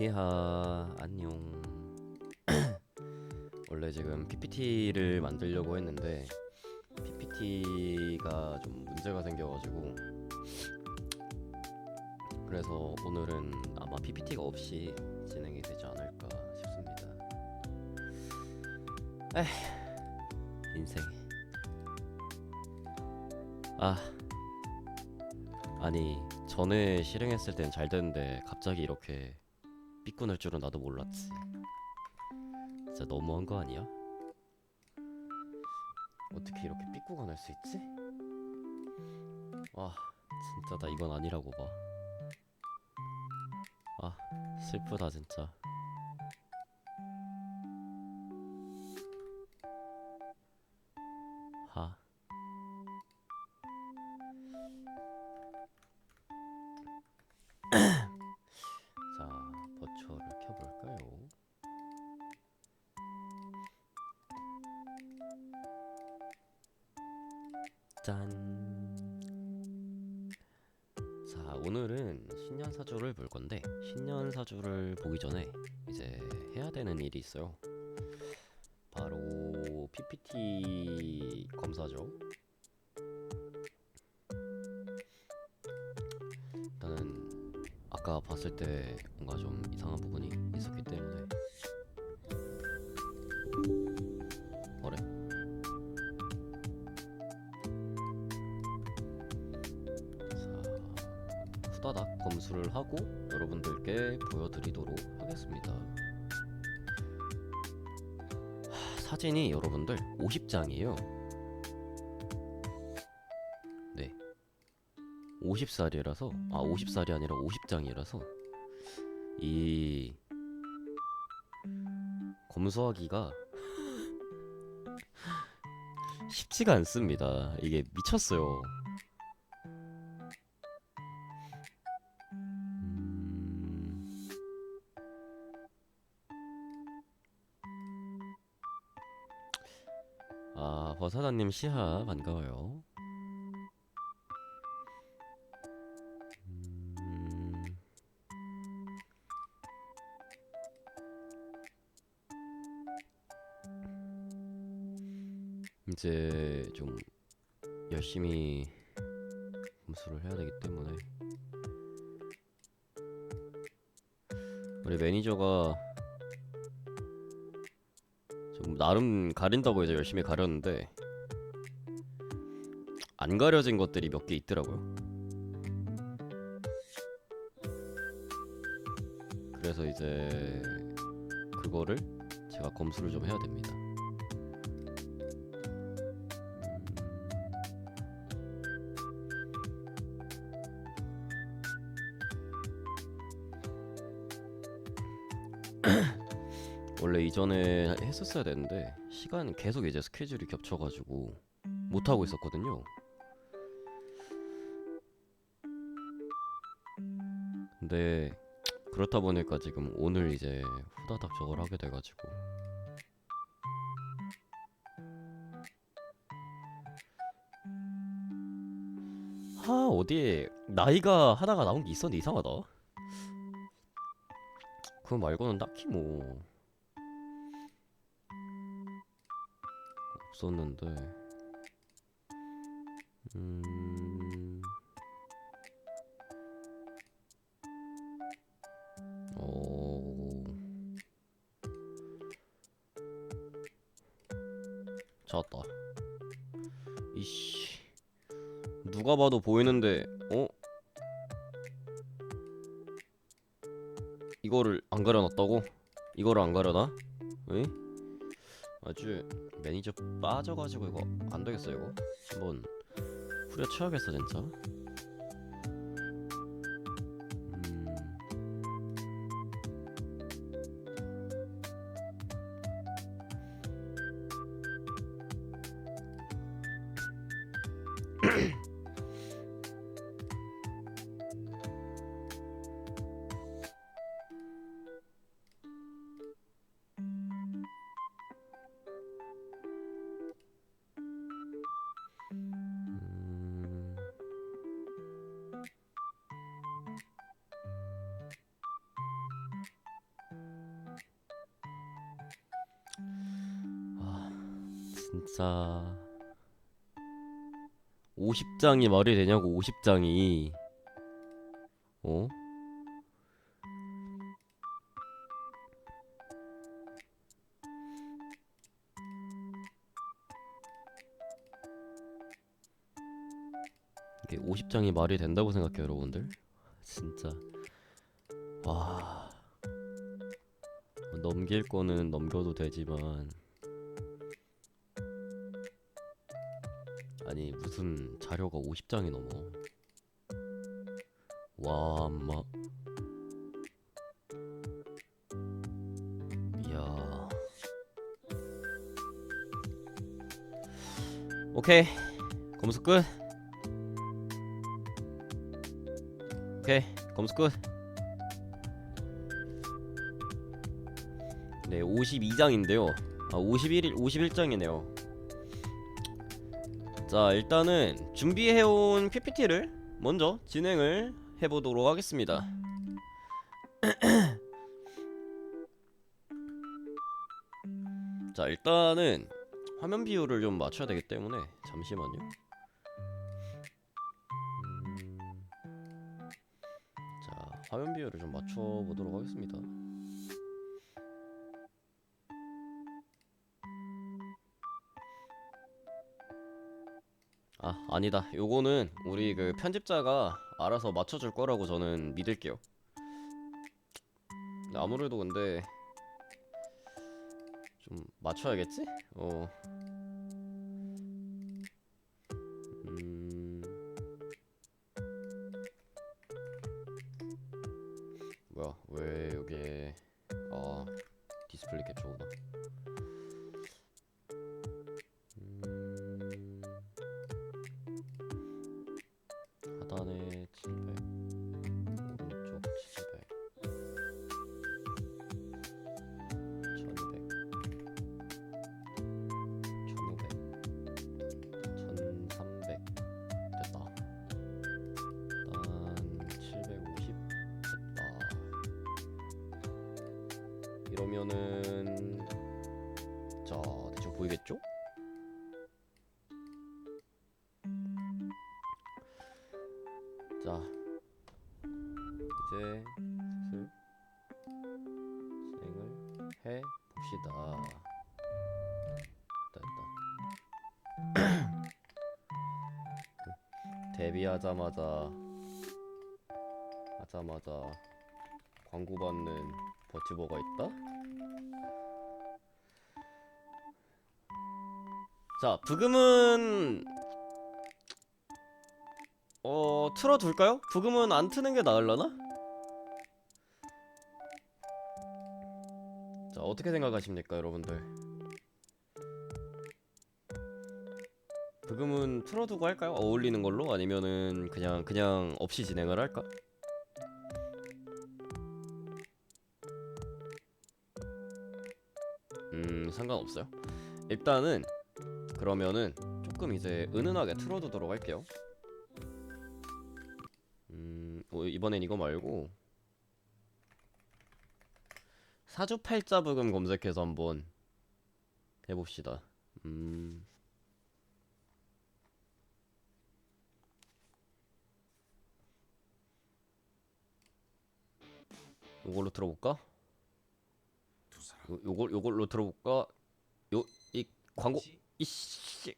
시하 안녕. 원래 지금 PPT를 만들려고 했는데 PPT가 좀 문제가 생겨가지고, 그래서 오늘은 아마 PPT가 없이 진행이 되지 않을까 싶습니다. 에휴, 인생. 아, 아니 전에 실행했을 땐 잘 됐는데 갑자기 이렇게 삐꾸날 줄은 나도 몰랐지. 진짜 너무한 거 아니야? 어떻게 이렇게 삐꾸가 날 수 있지? 와, 진짜 나 이건 아니라고 봐. 아, 슬프다 진짜. 하. 자, 버추어를 켜볼까요? 짠. 자, 오늘은 신년사주를 볼 건데 신년사주를 보기 전에 이제 해야 되는 일이 있어요. 바로 PPT 검사죠. 일단은 아까 봤을 때 뭔가 좀 이상한 부분이 있었기 때문에. 어래? 자, 후다닥 검수를 하고 여러분들께 보여드리도록 하겠습니다. 사진이 여러분들 50장이에요. 네, 50살이라서 50살이 아니라 50장이라서 이 검수하기가 쉽지가 않습니다. 이게 미쳤어요. 버사다님 시하 반가워요. 이제 좀 열심히 검수를 해야 되기 때문에 우리 매니저가 좀 나름 가린다고 이제 열심히 가렸는데 안 가려진 것들이 몇 개 있더라고요. 그래서 이제 그거를 제가 검수를 좀 해야 됩니다. 원래 이전에 했었어야 되는데 시간 계속 이제 스케줄이 겹쳐가지고 못하고 있었거든요. 근데 그렇다 보니까 지금 오늘 이제 후다닥 저걸 하게 돼가지고 어디에 나이가 하나가 나온 게 있었는데 이상하다. 그거 말고는 딱히 뭐 없었는데 찾았다. 이씨, 누가 봐도 보이는데 이거를 안 가려놨다고? 이거를 안 가려놔? 에? 아주 매니저 빠져가지고 이거 안 되겠어. 이거 한번 후려쳐야겠어 진짜. 진짜 50장이 말이 되냐고. 50장이 어? 이게 50장이 말이 된다고 생각해요 여러분들? 진짜 와 넘길 거는 넘겨도 되지만 아니 무슨 자료가 50장이 넘어. 와 엄마 이야. 오케이 검수 끝. 오케이 검수 끝. 네 52장인데요 아 51장이네요. 자 일단은 준비해온 PPT를 먼저 진행을 해보도록 하겠습니다. 자 일단은 화면 비율을 좀 맞춰야 되기 때문에 잠시만요. 자 화면 비율을 좀 맞춰보도록 하겠습니다. 아 아니다 요거는 우리 그 편집자가 알아서 맞춰줄 거라고 저는 믿을게요. 아무래도 근데 좀 맞춰야겠지? 뭐야 왜 여기에 디스플레이 캡처구나. 하단에 700 오른쪽 700 1200 1500 1300 됐다. 일단 750 됐다. 이러면은 자 대충 보이겠죠? 자 이제 슬슬 진행을 해 봅시다. 됐다. 데뷔하자마자 광고 받는 버튜버가 있다. 자 부금은 틀어둘까요? 부금은 안 트는 게 나을라나? 자 어떻게 생각하십니까 여러분들? 부금은 틀어두고 할까요? 어울리는 걸로? 아니면은 그냥 없이 진행을 할까? 상관없어요. 일단은 그러면은 조금 이제 은은하게 틀어두도록 할게요. 이번엔 이거 말고 사주팔자 부금 검색해서 한번 해봅시다. 요걸로 들어볼까? 요걸로 들어볼까? 이 광고 이씨.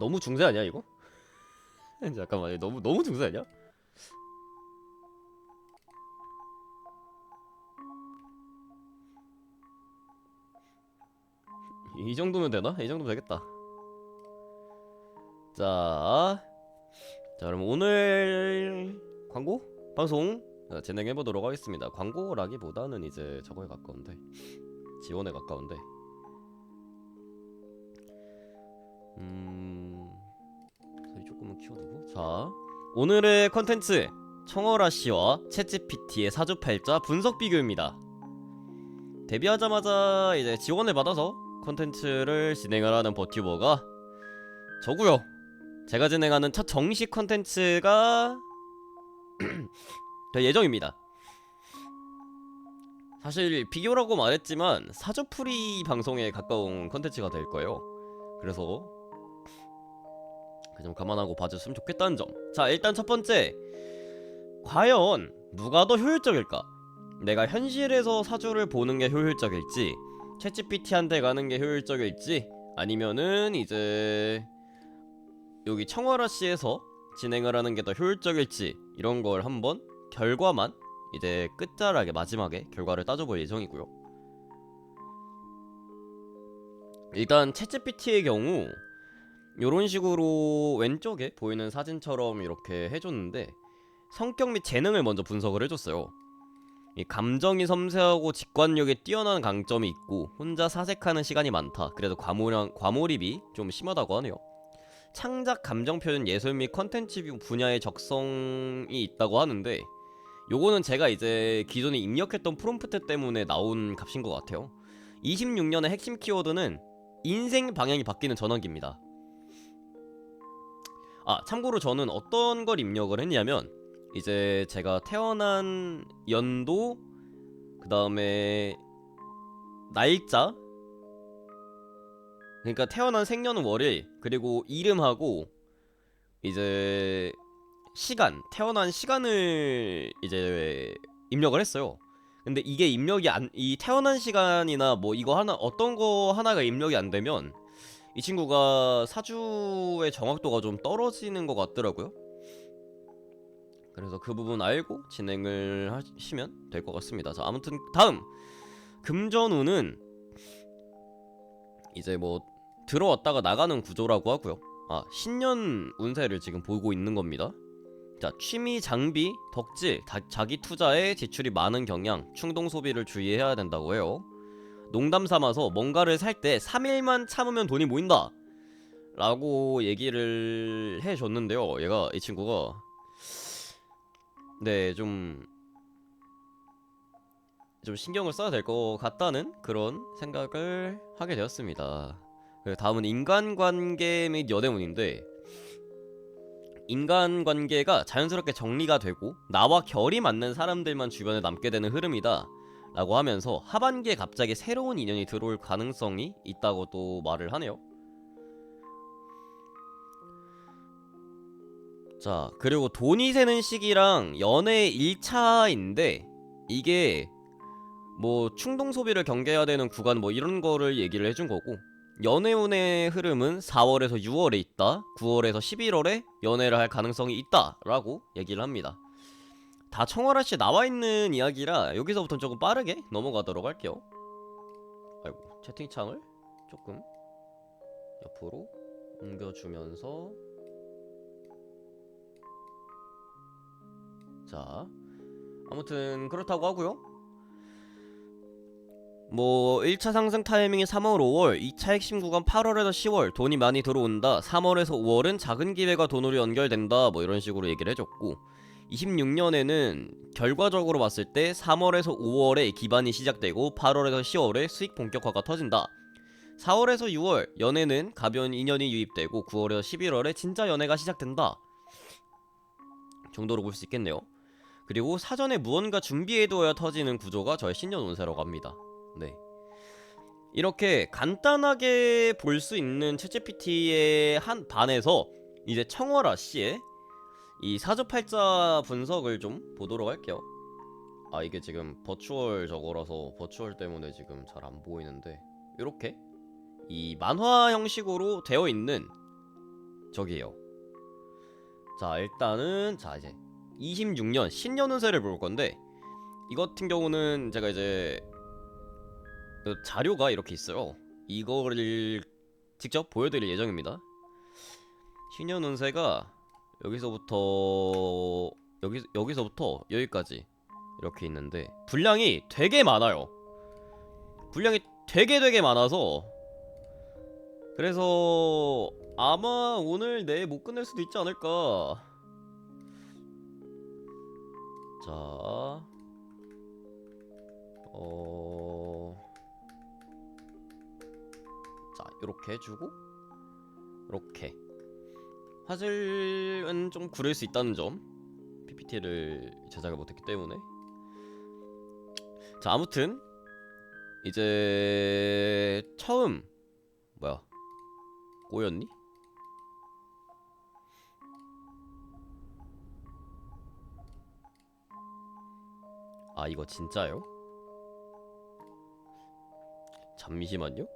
너무 중세 아니야 이거? 잠깐만 너무 중세 아니야? 이 정도면 되나? 이 정도면 되겠다. 자 그럼 오늘 광고 방송 진행해 보도록 하겠습니다. 광고라기보다는 이제 저거에 가까운데 지원에 가까운데 소리 조금만 키워두고. 자 오늘의 컨텐츠 청어라 씨와 챗GPT의 사주팔자 분석 비교입니다. 데뷔하자마자 이제 지원을 받아서 컨텐츠를 진행을 하는 버튜버가 저고요. 제가 진행하는 첫 정식 컨텐츠가 될 예정입니다. 사실 비교라고 말했지만 사주풀이 방송에 가까운 컨텐츠가 될 거예요. 그래서 그 점 감안하고 봐줬으면 좋겠다는 점. 자 일단 첫 번째 과연 누가 더 효율적일까? 내가 현실에서 사주를 보는 게 효율적일지, 챗GPT한테 가는 게 효율적일지, 아니면은 이제 여기 청와라씨에서 진행을 하는 게 더 효율적일지, 이런 걸 한번 결과만 이제 끝자락에 마지막에 결과를 따져볼 예정이고요. 일단 챗GPT의 경우 요런 식으로 왼쪽에 보이는 사진처럼 이렇게 해줬는데, 성격 및 재능을 먼저 분석을 해줬어요. 이 감정이 섬세하고 직관력에 뛰어난 강점이 있고 혼자 사색하는 시간이 많다. 그래도 과몰입이 좀 심하다고 하네요. 창작, 감정 표현, 예술 및 컨텐츠 분야의 적성이 있다고 하는데, 요거는 제가 이제 기존에 입력했던 프롬프트 때문에 나온 값인 것 같아요. 26년의 핵심 키워드는 인생 방향이 바뀌는 전환기입니다. 참고로 저는 어떤 걸 입력을 했냐면, 이제 제가 태어난 연도, 그 다음에 날짜, 그러니까 태어난 생년월일, 그리고 이름하고 이제 시간, 태어난 시간을 이제 입력을 했어요. 근데 이게 입력이 이 태어난 시간이나 뭐 이거 하나, 어떤 거 하나가 입력이 안 되면 이 친구가 사주의 정확도가 좀 떨어지는 것 같더라고요. 그래서 그 부분 알고 진행을 하시면 될 것 같습니다. 자, 아무튼 다음 금전운은 이제 뭐 들어왔다가 나가는 구조라고 하고요. 신년 운세를 지금 보고 있는 겁니다. 자, 취미, 장비, 덕질, 자기 투자에 지출이 많은 경향, 충동 소비를 주의해야 된다고 해요. 농담 삼아서 뭔가를 살 때 3일만 참으면 돈이 모인다 라고 얘기를 해줬는데요. 이 친구가 네, 좀 신경을 써야 될 것 같다는 그런 생각을 하게 되었습니다. 다음은 인간관계 및 연애운인데, 인간관계가 자연스럽게 정리가 되고 나와 결이 맞는 사람들만 주변에 남게 되는 흐름이다 라고 하면서 하반기에 갑자기 새로운 인연이 들어올 가능성이 있다고 또 말을 하네요. 자, 그리고 돈이 새는 시기랑 연애 1차인데, 이게 뭐 충동 소비를 경계해야 되는 구간 뭐 이런 거를 얘기를 해준 거고, 연애운의 흐름은 4월에서 6월에 있다, 9월에서 11월에 연애를 할 가능성이 있다 라고 얘기를 합니다. 다 청월아씨 나와있는 이야기라 여기서부터는 조금 빠르게 넘어가도록 할게요. 아이고, 채팅창을 조금 옆으로 옮겨주면서, 자, 아무튼 그렇다고 하고요. 뭐 1차 상승 타이밍이 3월 5월, 2차 핵심 구간 8월에서 10월 돈이 많이 들어온다, 3월에서 5월은 작은 기회가 돈으로 연결된다, 뭐 이런 식으로 얘기를 해줬고, 26년에는 결과적으로 봤을 때 3월에서 5월에 기반이 시작되고 8월에서 10월에 수익 본격화가 터진다. 4월에서 6월 연애는 가벼운 인연이 유입되고 9월에서 11월에 진짜 연애가 시작된다 정도로 볼 수 있겠네요. 그리고 사전에 무언가 준비해둬야 터지는 구조가 저의 신년 운세라고 합니다. 네, 이렇게 간단하게 볼 수 있는 챗GPT의 한 반에서 이제 청월아 씨의 이 사주팔자 분석을 좀 보도록 할게요. 이게 지금 버추얼 저거라서 버추얼 때문에 지금 잘 안 보이는데, 이렇게 이 만화 형식으로 되어 있는 저기에요. 자, 일단은 이제 26년 신년 운세를 볼 건데, 이 같은 경우는 제가 이제 그 자료가 이렇게 있어요. 이거를 직접 보여드릴 예정입니다. 신년 운세가 여기서부터 여기까지 이렇게 있는데, 분량이 되게 많아요. 분량이 되게 많아서, 그래서 아마 오늘 내일 못 끝낼 수도 있지 않을까. 자, 이렇게 해주고, 이렇게 화질은 좀 구릴 수 있다는 점, PPT를 제작을 못했기 때문에. 자, 아무튼 이제 처음 뭐야, 꼬였니? 아 이거 진짜요? 잠시만요.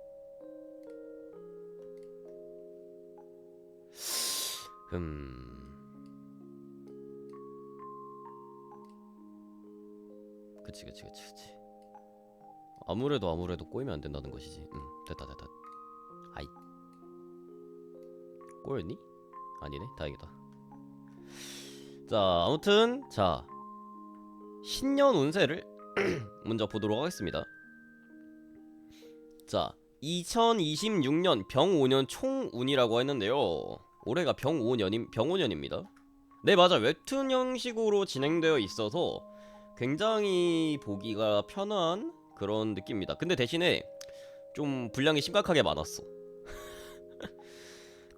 그치. 아무래도 꼬이면 안 된다는 것이지. 됐다. 아이, 꼬였니? 아니네, 다행이다. 자, 아무튼 자 신년 운세를 먼저 보도록 하겠습니다. 자, 2026년 병5년 총운이라고 했는데요. 올해가 병5년입니다. 네, 맞아. 웹툰 형식으로 진행되어 있어서 굉장히 보기가 편한 그런 느낌입니다. 근데 대신에 좀 분량이 심각하게 많았어.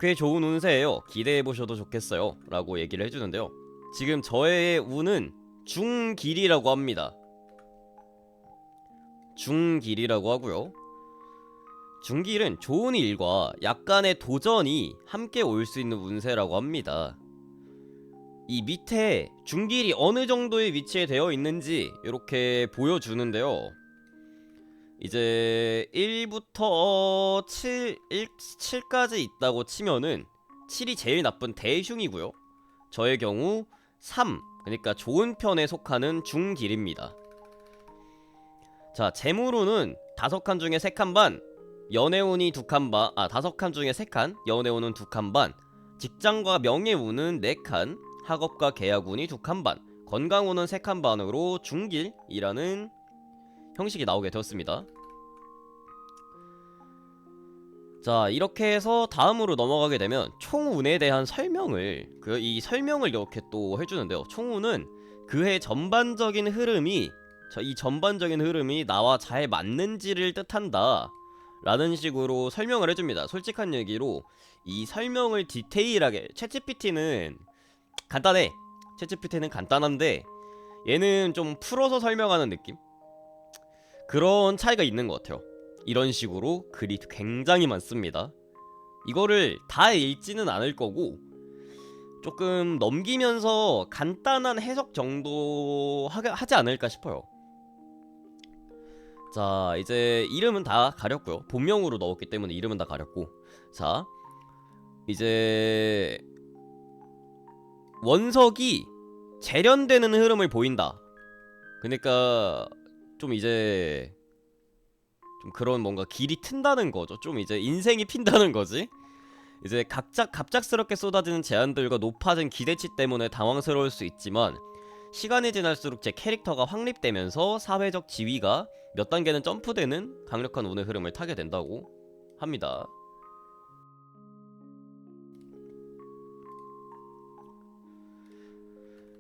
꽤 좋은 운세예요. 기대해보셔도 좋겠어요. 라고 얘기를 해주는데요. 지금 저의 운은 중길이라고 합니다. 중길이라고 하고요. 중길은 좋은 일과 약간의 도전이 함께 올 수 있는 운세라고 합니다. 이 밑에 중길이 어느 정도의 위치에 되어 있는지 이렇게 보여주는데요. 이제 1부터 7까지 있다고 치면은 7이 제일 나쁜 대흉이고요. 저의 경우 3, 그러니까 좋은 편에 속하는 중길입니다. 자, 재물운은 5칸 중에 3칸 반, 연애운이 2칸 반, 5칸 중에 3칸, 연애운은 2칸 반, 직장과 명예운은 4칸, 학업과 계약운이 2칸 반, 건강운은 3칸 반으로 중길이라는 형식이 나오게 되었습니다. 자, 이렇게 해서 다음으로 넘어가게 되면 총운에 대한 설명을 이 설명을 이렇게 또 해주는데요. 총운은 그해 전반적인 흐름이 나와 잘 맞는지를 뜻한다 라는 식으로 설명을 해줍니다. 솔직한 얘기로 이 설명을 디테일하게 챗GPT는 간단한데 얘는 좀 풀어서 설명하는 느낌? 그런 차이가 있는 것 같아요. 이런 식으로 글이 굉장히 많습니다. 이거를 다 읽지는 않을 거고 조금 넘기면서 간단한 해석 정도 하지 않을까 싶어요. 자, 이제 이름은 다 가렸고요. 본명으로 넣었기 때문에 이름은 다 가렸고, 자, 이제 원석이 재련되는 흐름을 보인다. 그러니까 좀 이제 좀 그런 뭔가 길이 튼다는 거죠. 좀 이제 인생이 핀다는 거지. 이제 갑작스럽게 쏟아지는 제안들과 높아진 기대치 때문에 당황스러울 수 있지만 시간이 지날수록 제 캐릭터가 확립되면서 사회적 지위가 몇 단계는 점프되는 강력한 운의 흐름을 타게 된다고 합니다.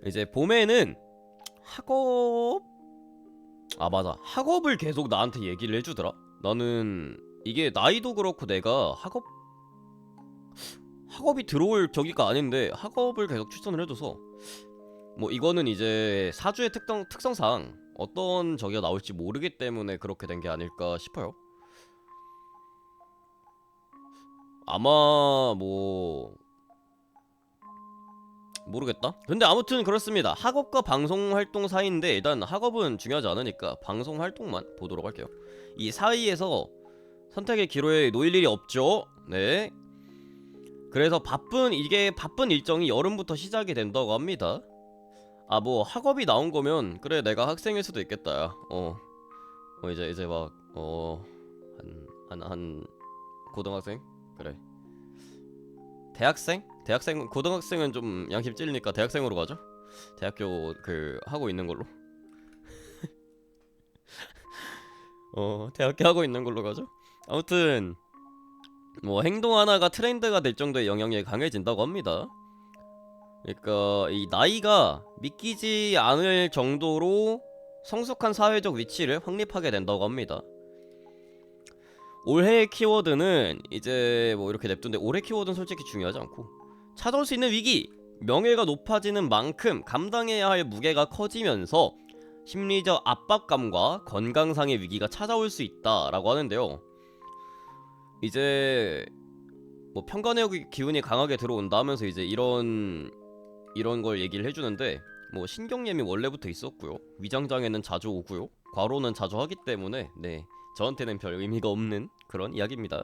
이제 봄에는 맞아, 학업을 계속 나한테 얘기를 해주더라. 나는 이게 나이도 그렇고 내가 학업이 들어올 저기가 아닌데 학업을 계속 추천을 해줘서 뭐 이거는 이제 사주의 특성상 어떤 저기가 나올지 모르기 때문에 그렇게 된 게 아닐까 싶어요. 아마 뭐 모르겠다. 근데 아무튼 그렇습니다. 학업과 방송 활동 사이인데 일단 학업은 중요하지 않으니까 방송 활동만 보도록 할게요. 이 사이에서 선택의 기로에 놓일 일이 없죠. 네. 그래서 바쁜 일정이 여름부터 시작이 된다고 합니다. 뭐 학업이 나온 거면 그래 내가 학생일 수도 있겠다. 이제 막 한 고등학생? 그래. 고등학생은 좀 양심 찔리니까 대학생으로 가죠. 대학교 하고 있는 걸로. 대학교 하고 있는 걸로 가죠. 아무튼 뭐 행동 하나가 트렌드가 될 정도의 영향력이 강해진다고 합니다. 그러니까 이 나이가 믿기지 않을 정도로 성숙한 사회적 위치를 확립하게 된다고 합니다. 올해의 키워드는 이제 뭐 이렇게 냅둔데 올해 키워드는 솔직히 중요하지 않고 찾아올 수 있는 위기, 명예가 높아지는 만큼 감당해야 할 무게가 커지면서 심리적 압박감과 건강상의 위기가 찾아올 수 있다라고 하는데요. 이제 뭐 편간의 기운이 강하게 들어온다 하면서 이제 이런 걸 얘기를 해주는데 뭐 신경염이 원래부터 있었고요. 위장장애는 자주 오고요. 과로는 자주 하기 때문에 네, 저한테는 별 의미가 없는 그런 이야기입니다.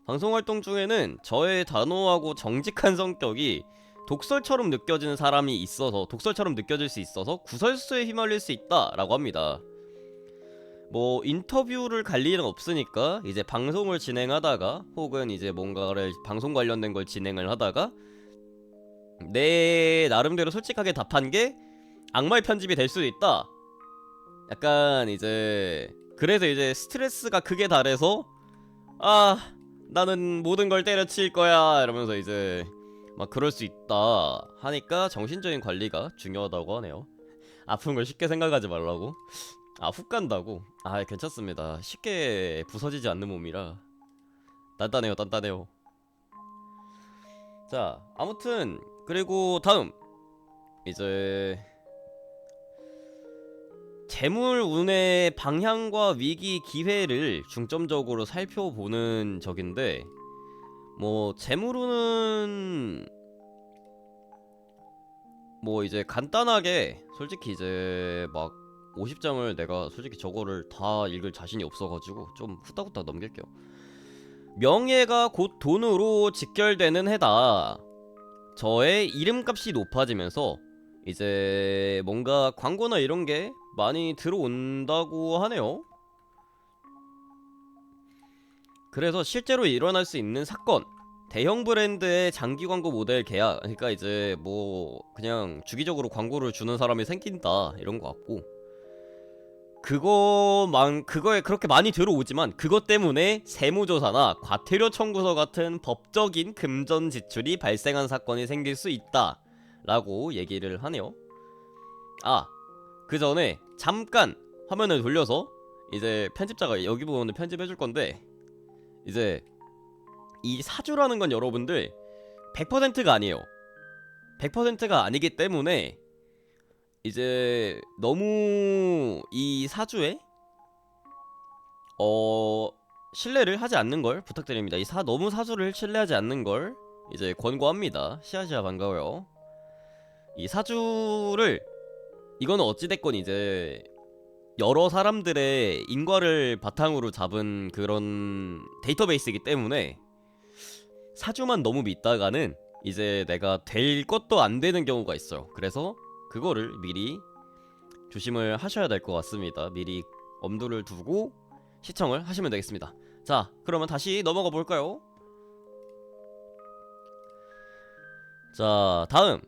방송활동 중에는 저의 단호하고 정직한 성격이 독설처럼 느껴지는 사람이 있어서 독설처럼 느껴질 수 있어서 구설수에 휘말릴 수 있다라고 합니다. 뭐 인터뷰를 갈 일은 없으니까 이제 방송을 진행하다가 혹은 이제 뭔가를 방송 관련된 걸 진행을 하다가 내 나름대로 솔직하게 답한 게 악마의 편집이 될 수도 있다. 약간 이제 그래서 이제 스트레스가 극에 달해서 아 나는 모든 걸 때려칠 거야 이러면서 이제 막 그럴 수 있다 하니까 정신적인 관리가 중요하다고 하네요. 아픈 걸 쉽게 생각하지 말라고. 아 훅 간다고? 아 괜찮습니다. 쉽게 부서지지 않는 몸이라 단단해요 단단해요. 자 아무튼 그리고 다음 이제 재물 운의 방향과 위기 기회를 중점적으로 살펴보는 적인데 뭐 재물 운은 뭐 이제 간단하게 솔직히 이제 막 50장을 내가 솔직히 저거를 다 읽을 자신이 없어가지고 좀 후딱후딱 넘길게요. 명예가 곧 돈으로 직결되는 해다. 저의 이름값이 높아지면서 이제 뭔가 광고나 이런 게 많이 들어온다고 하네요. 그래서 실제로 일어날 수 있는 사건, 대형 브랜드의 장기 광고 모델 계약, 그러니까 이제 뭐 그냥 주기적으로 광고를 주는 사람이 생긴다 이런 거 같고, 그거에 그렇게 많이 들어오지만 그것 때문에 세무조사나 과태료 청구서 같은 법적인 금전 지출이 발생한 사건이 생길 수 있다 라고 얘기를 하네요. 아, 그 전에 잠깐 화면을 돌려서 이제 편집자가 여기 부분을 편집해줄 건데, 이제 이 사주라는 건 여러분들 100%가 아니에요. 100%가 아니기 때문에 이제 너무 이 사주에 신뢰를 하지 않는 걸 부탁드립니다. 너무 사주를 신뢰하지 않는 걸 이제 권고합니다. 시아시아 반가워요. 이 사주를 이거는 어찌됐건 이제 여러 사람들의 인과를 바탕으로 잡은 그런 데이터베이스이기 때문에 사주만 너무 믿다가는 이제 내가 될 것도 안 되는 경우가 있어요. 그래서 그거를 미리 조심을 하셔야 될 것 같습니다. 미리 엄두를 두고 시청을 하시면 되겠습니다. 자, 그러면 다시 넘어가 볼까요? 자, 다음.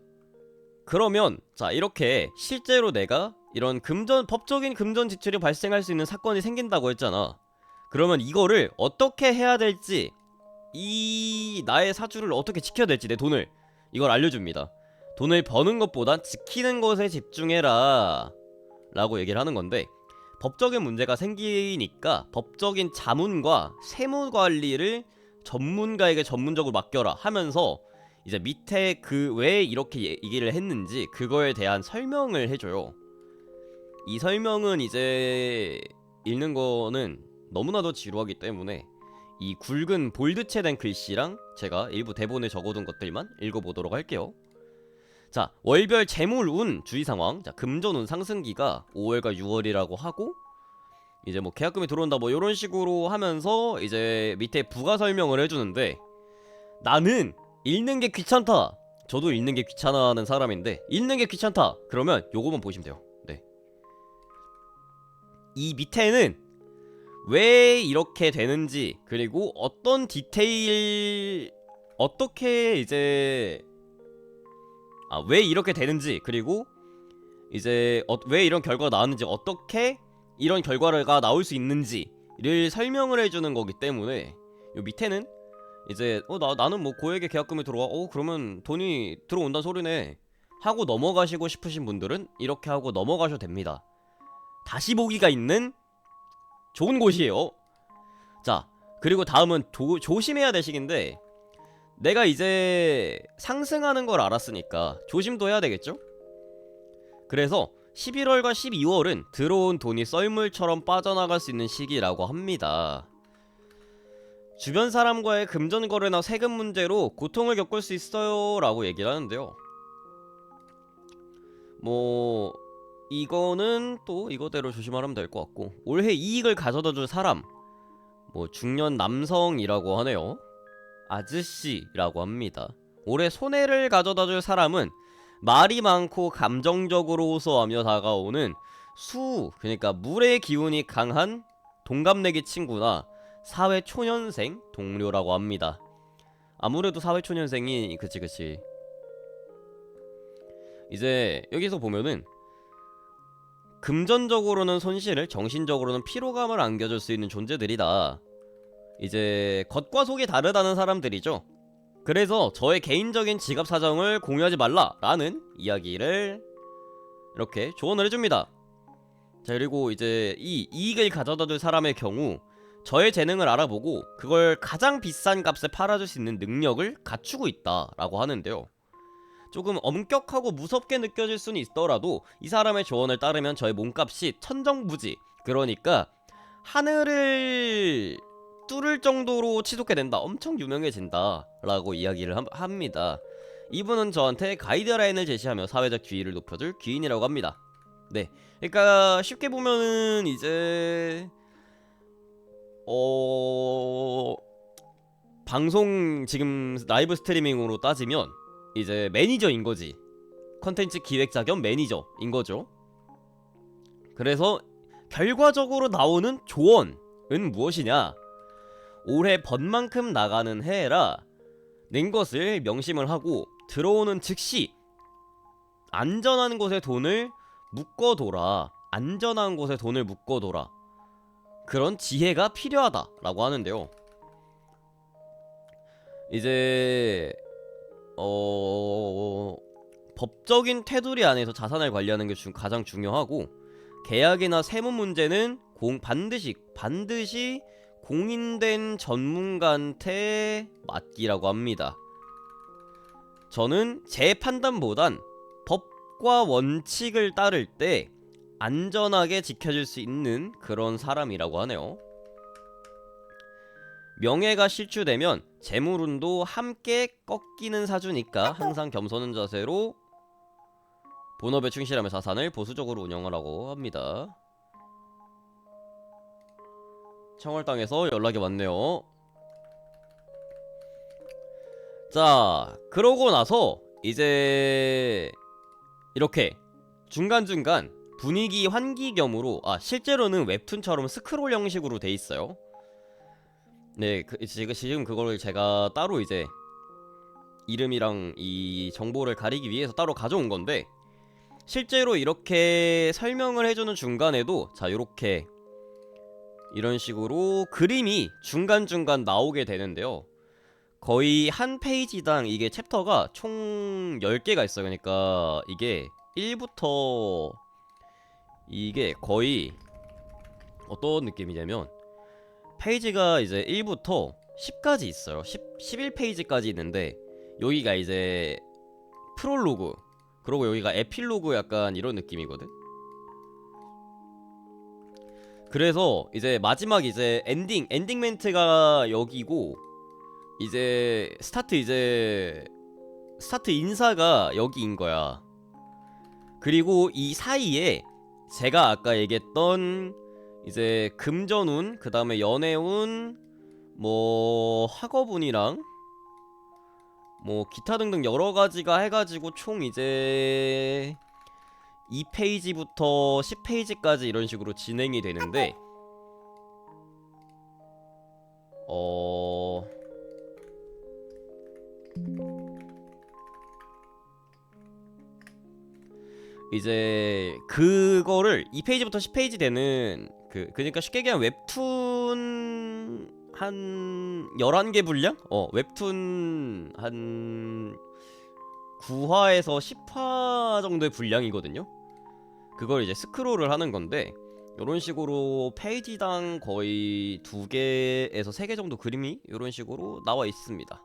그러면 자, 이렇게 실제로 내가 이런 법적인 금전 지출이 발생할 수 있는 사건이 생긴다고 했잖아. 그러면 이거를 어떻게 해야 될지, 이 나의 사주를 어떻게 지켜야 될지, 내 돈을 이걸 알려줍니다. 돈을 버는 것보단 지키는 것에 집중해라 라고 얘기를 하는 건데, 법적인 문제가 생기니까 법적인 자문과 세무관리를 전문가에게 전문적으로 맡겨라 하면서 이제 밑에 그 왜 이렇게 얘기를 했는지 그거에 대한 설명을 해줘요. 이 설명은 이제 읽는 거는 너무나도 지루하기 때문에 이 굵은 볼드체 된 글씨랑 제가 일부 대본에 적어둔 것들만 읽어보도록 할게요. 자, 월별 재물운 주의상황. 자, 금전운 상승기가 5월과 6월이라고 하고, 이제 뭐 계약금이 들어온다 뭐 요런 식으로 하면서 이제 밑에 부가 설명을 해주는데, 나는 읽는 게 귀찮다. 저도 읽는 게 귀찮아하는 사람인데, 읽는 게 귀찮다 그러면 요거만 보시면 돼요. 네, 이 밑에는 왜 이렇게 되는지, 그리고 어떤 디테일, 어떻게 이제 왜 이렇게 되는지, 그리고 이제 왜 이런 결과가 나왔는지, 어떻게 이런 결과가 나올 수 있는지를 설명을 해주는 거기 때문에 요 밑에는 이제 나는 뭐 고액의 계약금이 들어와, 그러면 돈이 들어온다는 소리네 하고 넘어가시고 싶으신 분들은 이렇게 하고 넘어가셔도 됩니다. 다시 보기가 있는 좋은 곳이에요. 자, 그리고 다음은 조심해야 될 시기인데, 내가 이제 상승하는 걸 알았으니까 조심도 해야 되겠죠? 그래서 11월과 12월은 들어온 돈이 썰물처럼 빠져나갈 수 있는 시기라고 합니다. 주변 사람과의 금전 거래나 세금 문제로 고통을 겪을 수 있어요 라고 얘기를 하는데요. 뭐 이거는 또 이거대로 조심하면 될 것 같고, 올해 이익을 가져다줄 사람, 뭐 중년 남성이라고 하네요. 아저씨라고 합니다. 올해 손해를 가져다줄 사람은 말이 많고 감정적으로 호소하며 다가오는 그러니까 물의 기운이 강한 동갑내기 친구나 사회초년생 동료라고 합니다. 아무래도 사회초년생이 그치. 이제 여기서 보면은 금전적으로는 손실을, 정신적으로는 피로감을 안겨줄 수 있는 존재들이다. 이제 겉과 속이 다르다는 사람들이죠. 그래서 저의 개인적인 지갑 사정을 공유하지 말라라는 이야기를 이렇게 조언을 해줍니다. 자, 그리고 이제 이 이익을 가져다 줄 사람의 경우 저의 재능을 알아보고 그걸 가장 비싼 값에 팔아줄 수 있는 능력을 갖추고 있다라고 하는데요. 조금 엄격하고 무섭게 느껴질 수는 있더라도 이 사람의 조언을 따르면 저의 몸값이 천정부지, 그러니까 하늘을 뚫을 정도로 치솟게 된다, 엄청 유명해진다 라고 이야기를 합니다. 이분은 저한테 가이드라인을 제시하며 사회적 지위를 높여줄 귀인이라고 합니다. 네, 그러니까 쉽게 보면은 이제 방송 지금 라이브 스트리밍으로 따지면 이제 매니저인 거지. 컨텐츠 기획자 겸 매니저인 거죠. 그래서 결과적으로 나오는 조언은 무엇이냐? 올해 번만큼 나가는 해라 낸 것을 명심을 하고 들어오는 즉시 안전한 곳에 돈을 묶어둬라. 안전한 곳에 돈을 묶어둬라. 그런 지혜가 필요하다라고 하는데요. 이제 법적인 테두리 안에서 자산을 관리하는 게 가장 중요하고, 계약이나 세무 문제는 반드시 공인된 전문가한테 맡기라고 합니다. 저는 제 판단보단 법과 원칙을 따를 때 안전하게 지켜줄 수 있는 그런 사람이라고 하네요. 명예가 실추되면 재물운도 함께 꺾이는 사주니까 항상 겸손한 자세로 본업에 충실하며 자산을 보수적으로 운영하라고 합니다. 청월당에서 연락이 왔네요. 자, 그러고 나서 이제 이렇게 중간중간 분위기 환기겸으로, 실제로는 웹툰처럼 스크롤 형식으로 돼 있어요. 네, 지금 그거를 제가 따로 이제 이름이랑 이 정보를 가리기 위해서 따로 가져온 건데, 실제로 이렇게 설명을 해주는 중간에도 자, 요렇게 이런 식으로 그림이 중간중간 나오게 되는데요. 거의 한 페이지당 이게 챕터가 총 10개가 있어요. 그러니까 이게 1부터 이게 거의 어떤 느낌이냐면 페이지가 이제 1부터 10까지 있어요. 11페이지까지 있는데 여기가 이제 프롤로그, 그리고 여기가 에필로그, 약간 이런 느낌이거든. 그래서 이제 마지막 이제 엔딩 멘트가 여기고, 이제 스타트 인사가 여기인 거야. 그리고 이 사이에 제가 아까 얘기했던 이제 금전운, 그 다음에 연애운, 뭐 학업운이랑 뭐 기타 등등 여러가지가 해가지고 총 이제 2페이지부터 10페이지까지 이런 식으로 진행이 되는데, 이제 그거를 2페이지부터 10페이지 되는 그러니까 쉽게 얘기하면 웹툰 한 11개 분량? 웹툰 한 9화에서 10화 정도의 분량이거든요. 그걸 이제 스크롤을 하는 건데, 요런 식으로 페이지당 거의 2개에서 3개 정도 그림이 요런 식으로 나와 있습니다.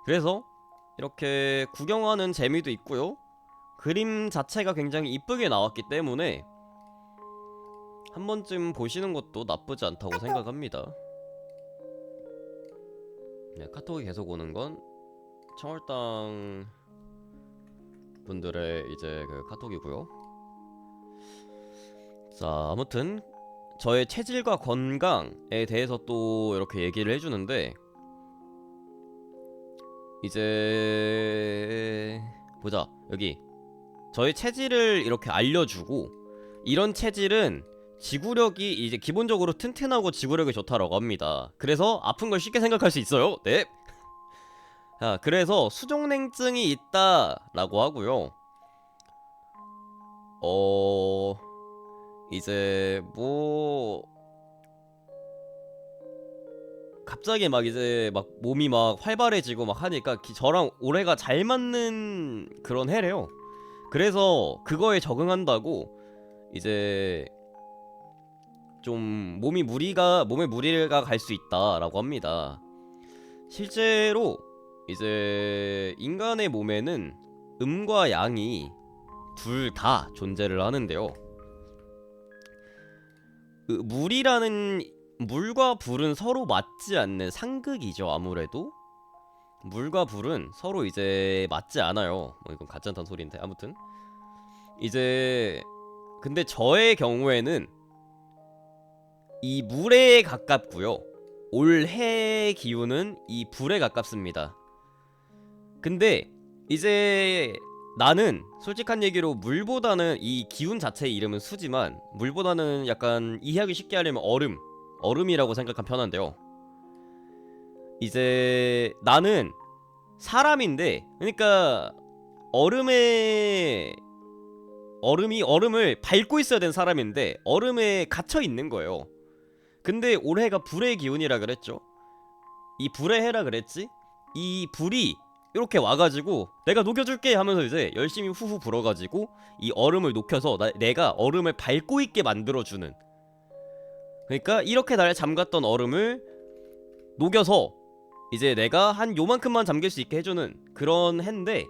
그래서 이렇게 구경하는 재미도 있고요. 그림 자체가 굉장히 이쁘게 나왔기 때문에 한 번쯤 보시는 것도 나쁘지 않다고 생각합니다. 네, 카톡이 계속 오는 건 청월당 분들의 이제 그 카톡이고요. 자, 아무튼 저의 체질과 건강에 대해서 또 이렇게 얘기를 해주는데, 이제 보자. 여기 저의 체질을 이렇게 알려주고, 이런 체질은 지구력이 이제 기본적으로 튼튼하고 지구력이 좋다라고 합니다. 그래서 아픈 걸 쉽게 생각할 수 있어요. 네. 자, 그래서 수족냉증이 있다라고 하고요. 이제 뭐 갑자기 막 이제 막 몸이 막 활발해지고 막 하니까 저랑 올해가 잘 맞는 그런 해래요. 그래서 그거에 적응한다고 이제 좀 몸에 무리가 갈 수 있다라고 합니다. 실제로 이제 인간의 몸에는 음과 양이 둘 다 존재를 하는데요. 물과 불은 서로 맞지 않는 상극이죠. 아무래도 물과 불은 서로 이제 맞지 않아요. 뭐 이건 가짜탄 소리인데, 아무튼 이제 근데 저의 경우에는 이 물에 가깝고요, 올해 기운은 이 불에 가깝습니다. 근데 이제 나는 솔직한 얘기로 물보다는, 이 기운 자체의 이름은 수지만 물보다는 약간 이해하기 쉽게 하려면 얼음이라고 생각하면 편한데요. 이제 나는 사람인데, 그러니까 얼음을 밟고 있어야 되는 사람인데 얼음에 갇혀 있는 거예요. 근데 올해가 불의 기운이라 그랬죠. 이 불의 해라 그랬지. 이 불이 이렇게 와가지고 내가 녹여줄게 하면서 이제 열심히 후후 불어가지고 이 얼음을 녹여서 내가 얼음을 밟고 있게 만들어주는, 그러니까 이렇게 날 잠갔던 얼음을 녹여서 이제 내가 한 요만큼만 잠길 수 있게 해주는 그런 해인데,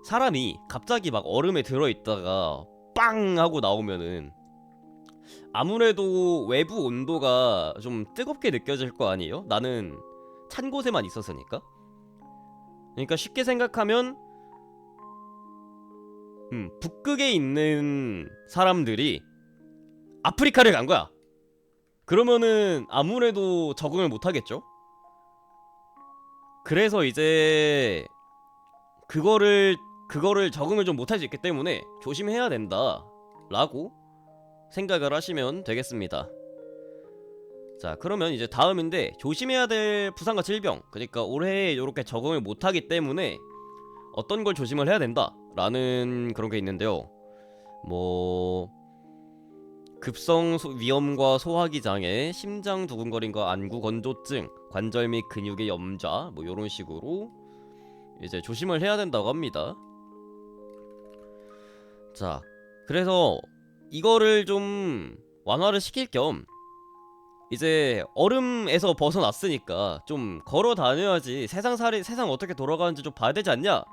사람이 갑자기 막 얼음에 들어있다가 빵 하고 나오면은 아무래도 외부 온도가 좀 뜨겁게 느껴질 거 아니에요? 나는 찬 곳에만 있었으니까. 그러니까 쉽게 생각하면 북극에 있는 사람들이 아프리카를 간 거야. 그러면은 아무래도 적응을 못 하겠죠? 그래서 이제 그거를 적응을 좀 못할 수 있기 때문에 조심해야 된다 라고 생각을 하시면 되겠습니다. 자, 그러면 이제 다음인데, 조심해야 될 부상과 질병, 그러니까 올해 이렇게 적응을 못하기 때문에 어떤 걸 조심을 해야 된다 라는 그런 게 있는데요. 뭐 급성 위염과 소화기 장애, 심장 두근거림과 안구 건조증, 관절 및 근육의 염좌, 뭐 요런 식으로 이제 조심을 해야 된다고 합니다. 자, 그래서 이거를 좀 완화를 시킬 겸 이제 얼음에서 벗어났으니까 좀 걸어 다녀야지 세상 어떻게 돌아가는지 좀 봐야 되지 않냐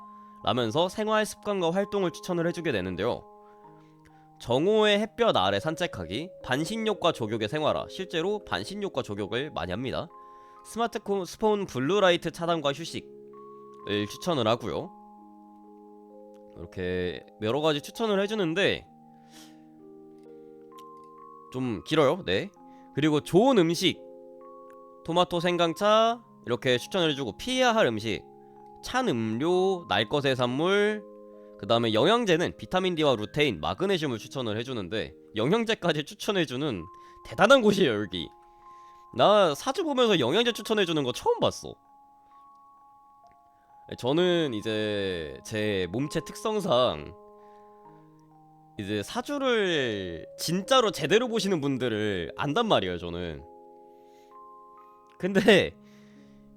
라면서 생활 습관과 활동을 추천을 해주게 되는데요. 정오의 햇볕 아래 산책하기, 반신욕과 족욕의 생활화. 실제로 반신욕과 족욕을 많이 합니다. 스마트폰 블루라이트 차단과 휴식을 추천을 하고요. 이렇게 여러가지 추천을 해주는데 좀 길어요. 네. 그리고 좋은 음식, 토마토 생강차 이렇게 추천을 해주고, 피해야 할 음식, 찬 음료, 날 것 해산물, 그 다음에 영양제는 비타민D와 루테인, 마그네슘을 추천을 해주는데, 영양제까지 추천해주는 대단한 곳이에요 여기. 나 사주 보면서 영양제 추천해주는 거 처음 봤어. 저는 이제 제 몸체 특성상 이제 사주를 진짜로 제대로 보시는 분들을 안단 말이에요 저는. 근데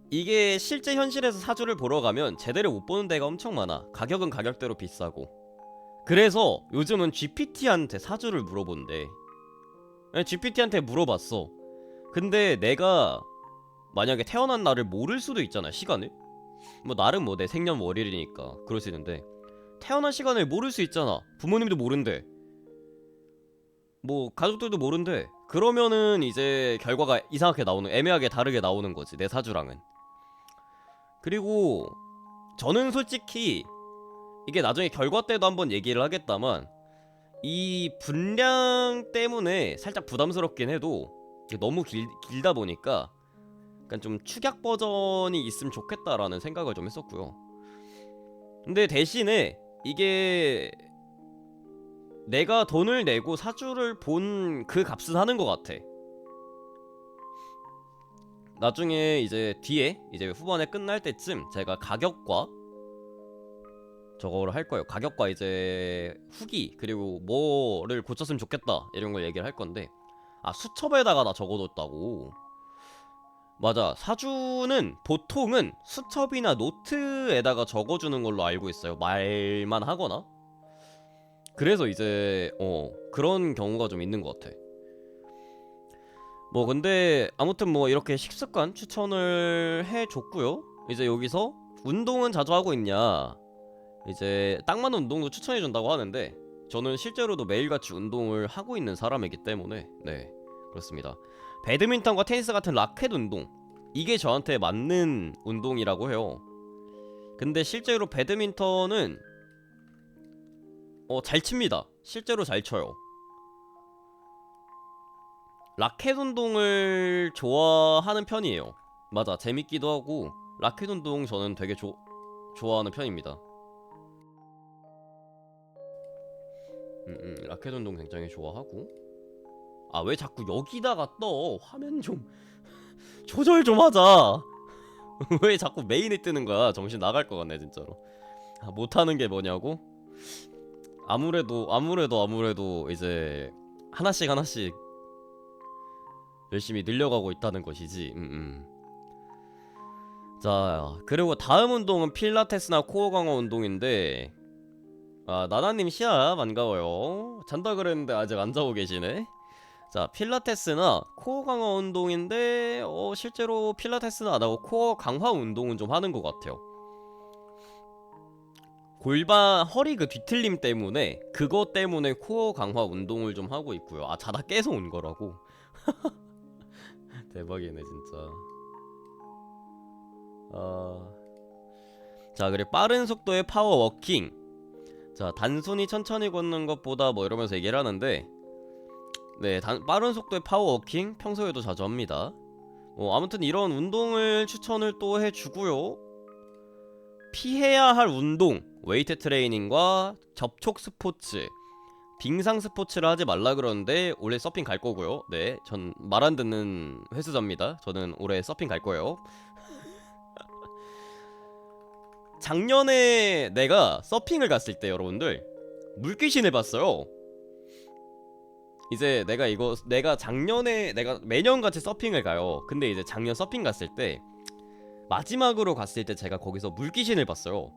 이게 실제 현실에서 사주를 보러 가면 제대로 못 보는 데가 엄청 많아. 가격은 가격대로 비싸고. 그래서 요즘은 GPT한테 사주를 물어본대. GPT한테 물어봤어. 근데 내가 만약에 태어난 날을 모를 수도 있잖아, 시간을. 뭐 나름 뭐 내 생년월일이니까 그럴 수 있는데, 태어난 시간을 모를 수 있잖아. 부모님도 모른대, 뭐 가족들도 모른대. 그러면은 이제 결과가 이상하게 나오는, 애매하게 다르게 나오는 거지, 내 사주랑은. 그리고 저는 솔직히 이게 나중에 결과 때도 한번 얘기를 하겠다만 이 분량 때문에 살짝 부담스럽긴 해도 이게 너무 길다 보니까 약간 좀 축약 버전이 있으면 좋겠다라는 생각을 좀 했었고요. 근데 대신에 이게 내가 돈을 내고 사주를 본 그 값은 하는 것 같아. 나중에 이제 뒤에 이제 후반에 끝날 때쯤 제가 가격과 저거를 할 거예요. 가격과 이제 후기 그리고 뭐를 고쳤으면 좋겠다 이런 걸 얘기를 할 건데, 아 수첩에다가 나 적어뒀다고. 맞아, 사주는 보통은 수첩이나 노트에다가 적어주는 걸로 알고 있어요. 말만 하거나. 그래서 이제 그런 경우가 좀 있는 것 같아. 뭐 근데 아무튼 뭐 이렇게 식습관 추천을 해줬고요. 이제 여기서 운동은 자주 하고 있냐, 이제 딱 맞는 운동도 추천해준다고 하는데 저는 실제로도 매일같이 운동을 하고 있는 사람이기 때문에 네 그렇습니다. 배드민턴과 테니스 같은 라켓 운동, 이게 저한테 맞는 운동이라고 해요. 근데 실제로 배드민턴은 잘 칩니다. 실제로 잘 쳐요. 라켓 운동을 좋아하는 편이에요. 맞아, 재밌기도 하고 라켓 운동 저는 되게 좋아하는 편입니다. 라켓 운동 굉장히 좋아하고. 아 왜 자꾸 여기다가 떠? 화면 좀 조절 좀 하자. 왜 자꾸 메인에 뜨는 거야? 정신 나갈 것 같네 진짜로. 아, 못하는 게 뭐냐고? 아무래도 이제 하나씩 열심히 늘려가고 있다는 것이지. 자, 그리고 다음 운동은 필라테스나 코어 강화 운동인데, 아 나나님 시야 반가워요. 잔다 그랬는데 아직 안 자고 계시네. 자, 필라테스나 코어 강화 운동인데 실제로 필라테스는 안 하고 코어 강화 운동은 좀 하는 것 같아요. 골반 허리 그 뒤틀림 때문에, 그거 때문에 코어 강화 운동을 좀 하고 있고요. 아 자다 깨서 온 거라고. 대박이네 진짜. 자, 그리고 빠른 속도의 파워워킹. 자, 단순히 천천히 걷는 것보다 뭐 이러면서 얘기를 하는데, 네, 빠른 속도의 파워워킹 평소에도 자주 합니다. 아무튼 이런 운동을 추천을 또 해주고요. 피해야 할 운동, 웨이트 트레이닝과 접촉 스포츠, 빙상 스포츠를 하지 말라 그러는데 올해 서핑 갈 거고요. 네, 전 말 안 듣는 회수자입니다. 저는 올해 서핑 갈 거예요. 작년에 내가 서핑을 갔을 때 여러분들 물귀신을 봤어요. 이제 내가 작년에 내가 매년 같이 서핑을 가요. 근데 이제 작년 서핑 갔을 때 마지막으로 갔을 때 제가 거기서 물귀신을 봤어요.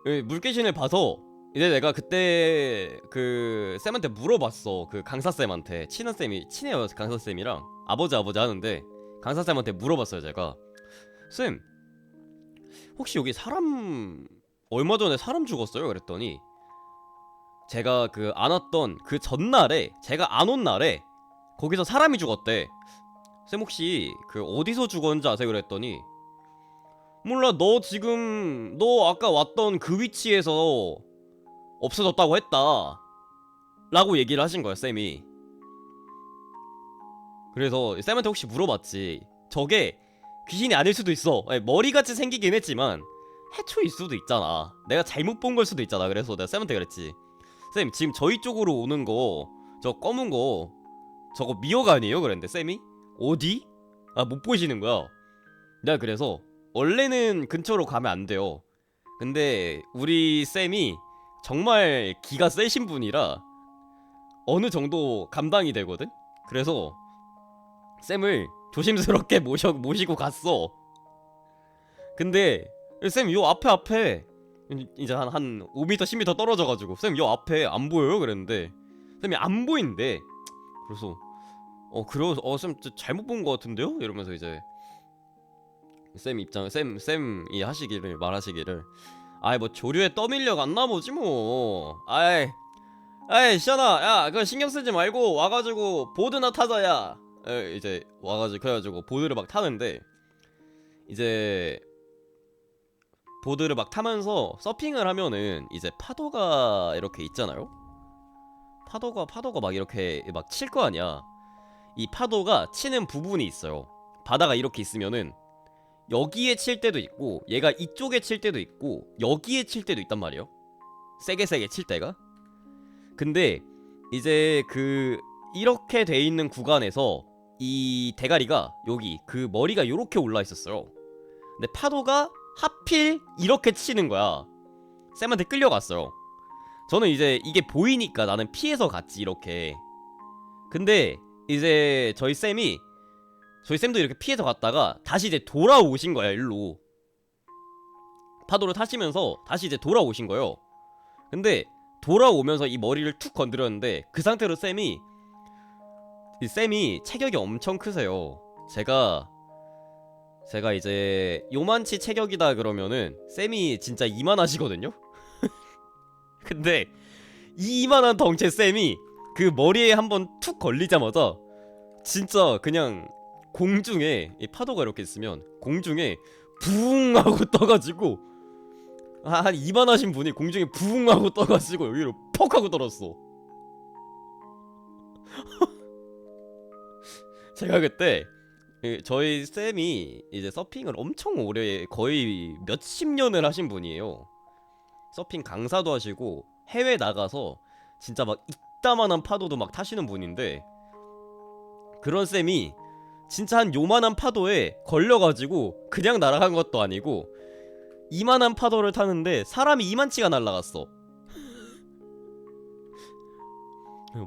물귀신을 봐서 이제 내가 그때 그 쌤한테 물어봤어. 그 강사쌤한테, 친해요 강사쌤이랑. 아버지 하는데 강사쌤한테 물어봤어요 제가. 쌤, 혹시 여기 얼마 전에 사람 죽었어요? 그랬더니 제가 그 안 왔던 그 전날에, 제가 안 온 날에 거기서 사람이 죽었대. 쌤 혹시 그 어디서 죽었는지 아세요? 그랬더니 몰라, 너 아까 왔던 그 위치에서 없어졌다고 했다 라고 얘기를 하신 거야 쌤이. 그래서 쌤한테 혹시 물어봤지. 저게 귀신이 아닐 수도 있어. 아니, 머리같이 생기긴 했지만 해초일 수도 있잖아. 내가 잘못 본 걸 수도 있잖아. 그래서 내가 쌤한테 그랬지. 쌤, 지금 저희 쪽으로 오는 거, 저 검은 거, 저거 미어가 아니에요? 그랬는데 쌤이 어디? 아, 못 보시는 거야. 내가 그래서 원래는 근처로 가면 안 돼요. 근데 우리 쌤이 정말 기가 세신 분이라 어느 정도 감당이 되거든? 그래서 쌤을 조심스럽게 모시고 갔어. 근데 쌤 요 앞에 이제 한 5m 10m 떨어져가지고 쌤 요 앞에 안 보여요? 그랬는데 쌤이 안 보인대. 그래서 그래서 쌤 잘못 본 거 같은데요? 이러면서 이제 쌤이 말하시기를 아이 뭐 조류에 떠밀려 갔나 보지 뭐. 아이 시연아, 야 그거 신경 쓰지 말고 와가지고 보드나 타자. 야 이제 와가지고 그래가지고 보드를 막 타는데, 이제 보드를 막 타면서 서핑을 하면은 이제 파도가 이렇게 있잖아요. 파도가 막 이렇게 막 칠 거 아니야. 이 파도가 치는 부분이 있어요. 바다가 이렇게 있으면은 여기에 칠 때도 있고 얘가 이쪽에 칠 때도 있고 여기에 칠 때도 있단 말이에요. 세게 칠 때가. 근데 이제 그 이렇게 돼 있는 구간에서 이 대가리가 여기 그 머리가 요렇게 올라 있었어요. 근데 파도가 하필 이렇게 치는 거야. 쌤한테 끌려갔어요. 저는 이제 이게 보이니까 나는 피해서 갔지 이렇게. 근데 이제 저희 쌤도 이렇게 피해서 갔다가 다시 이제 돌아오신 거야 일로. 파도를 타시면서 다시 이제 돌아오신 거예요. 근데 돌아오면서 이 머리를 툭 건드렸는데 그 상태로 쌤이 체격이 엄청 크세요. 제가 이제 요만치 체격이다 그러면은 쌤이 진짜 이만하시거든요. 근데 이 이만한 덩치 쌤이 그 머리에 한번 툭 걸리자마자 진짜 그냥 공중에 이 파도가 이렇게 있으면 공중에 부웅 하고 떠가지고 한 이만하신 분이 공중에 부웅 하고 떠가지고 여기로 퍽 하고 떨었어. 제가 그때 저희 쌤이 이제 서핑을 엄청 오래 거의 몇십 년을 하신 분이에요. 서핑 강사도 하시고 해외 나가서 진짜 막 이따만한 파도도 막 타시는 분인데 그런 쌤이 진짜 한 요만한 파도에 걸려가지고 그냥 날아간 것도 아니고 이만한 파도를 타는데 사람이 이만치가 날아갔어.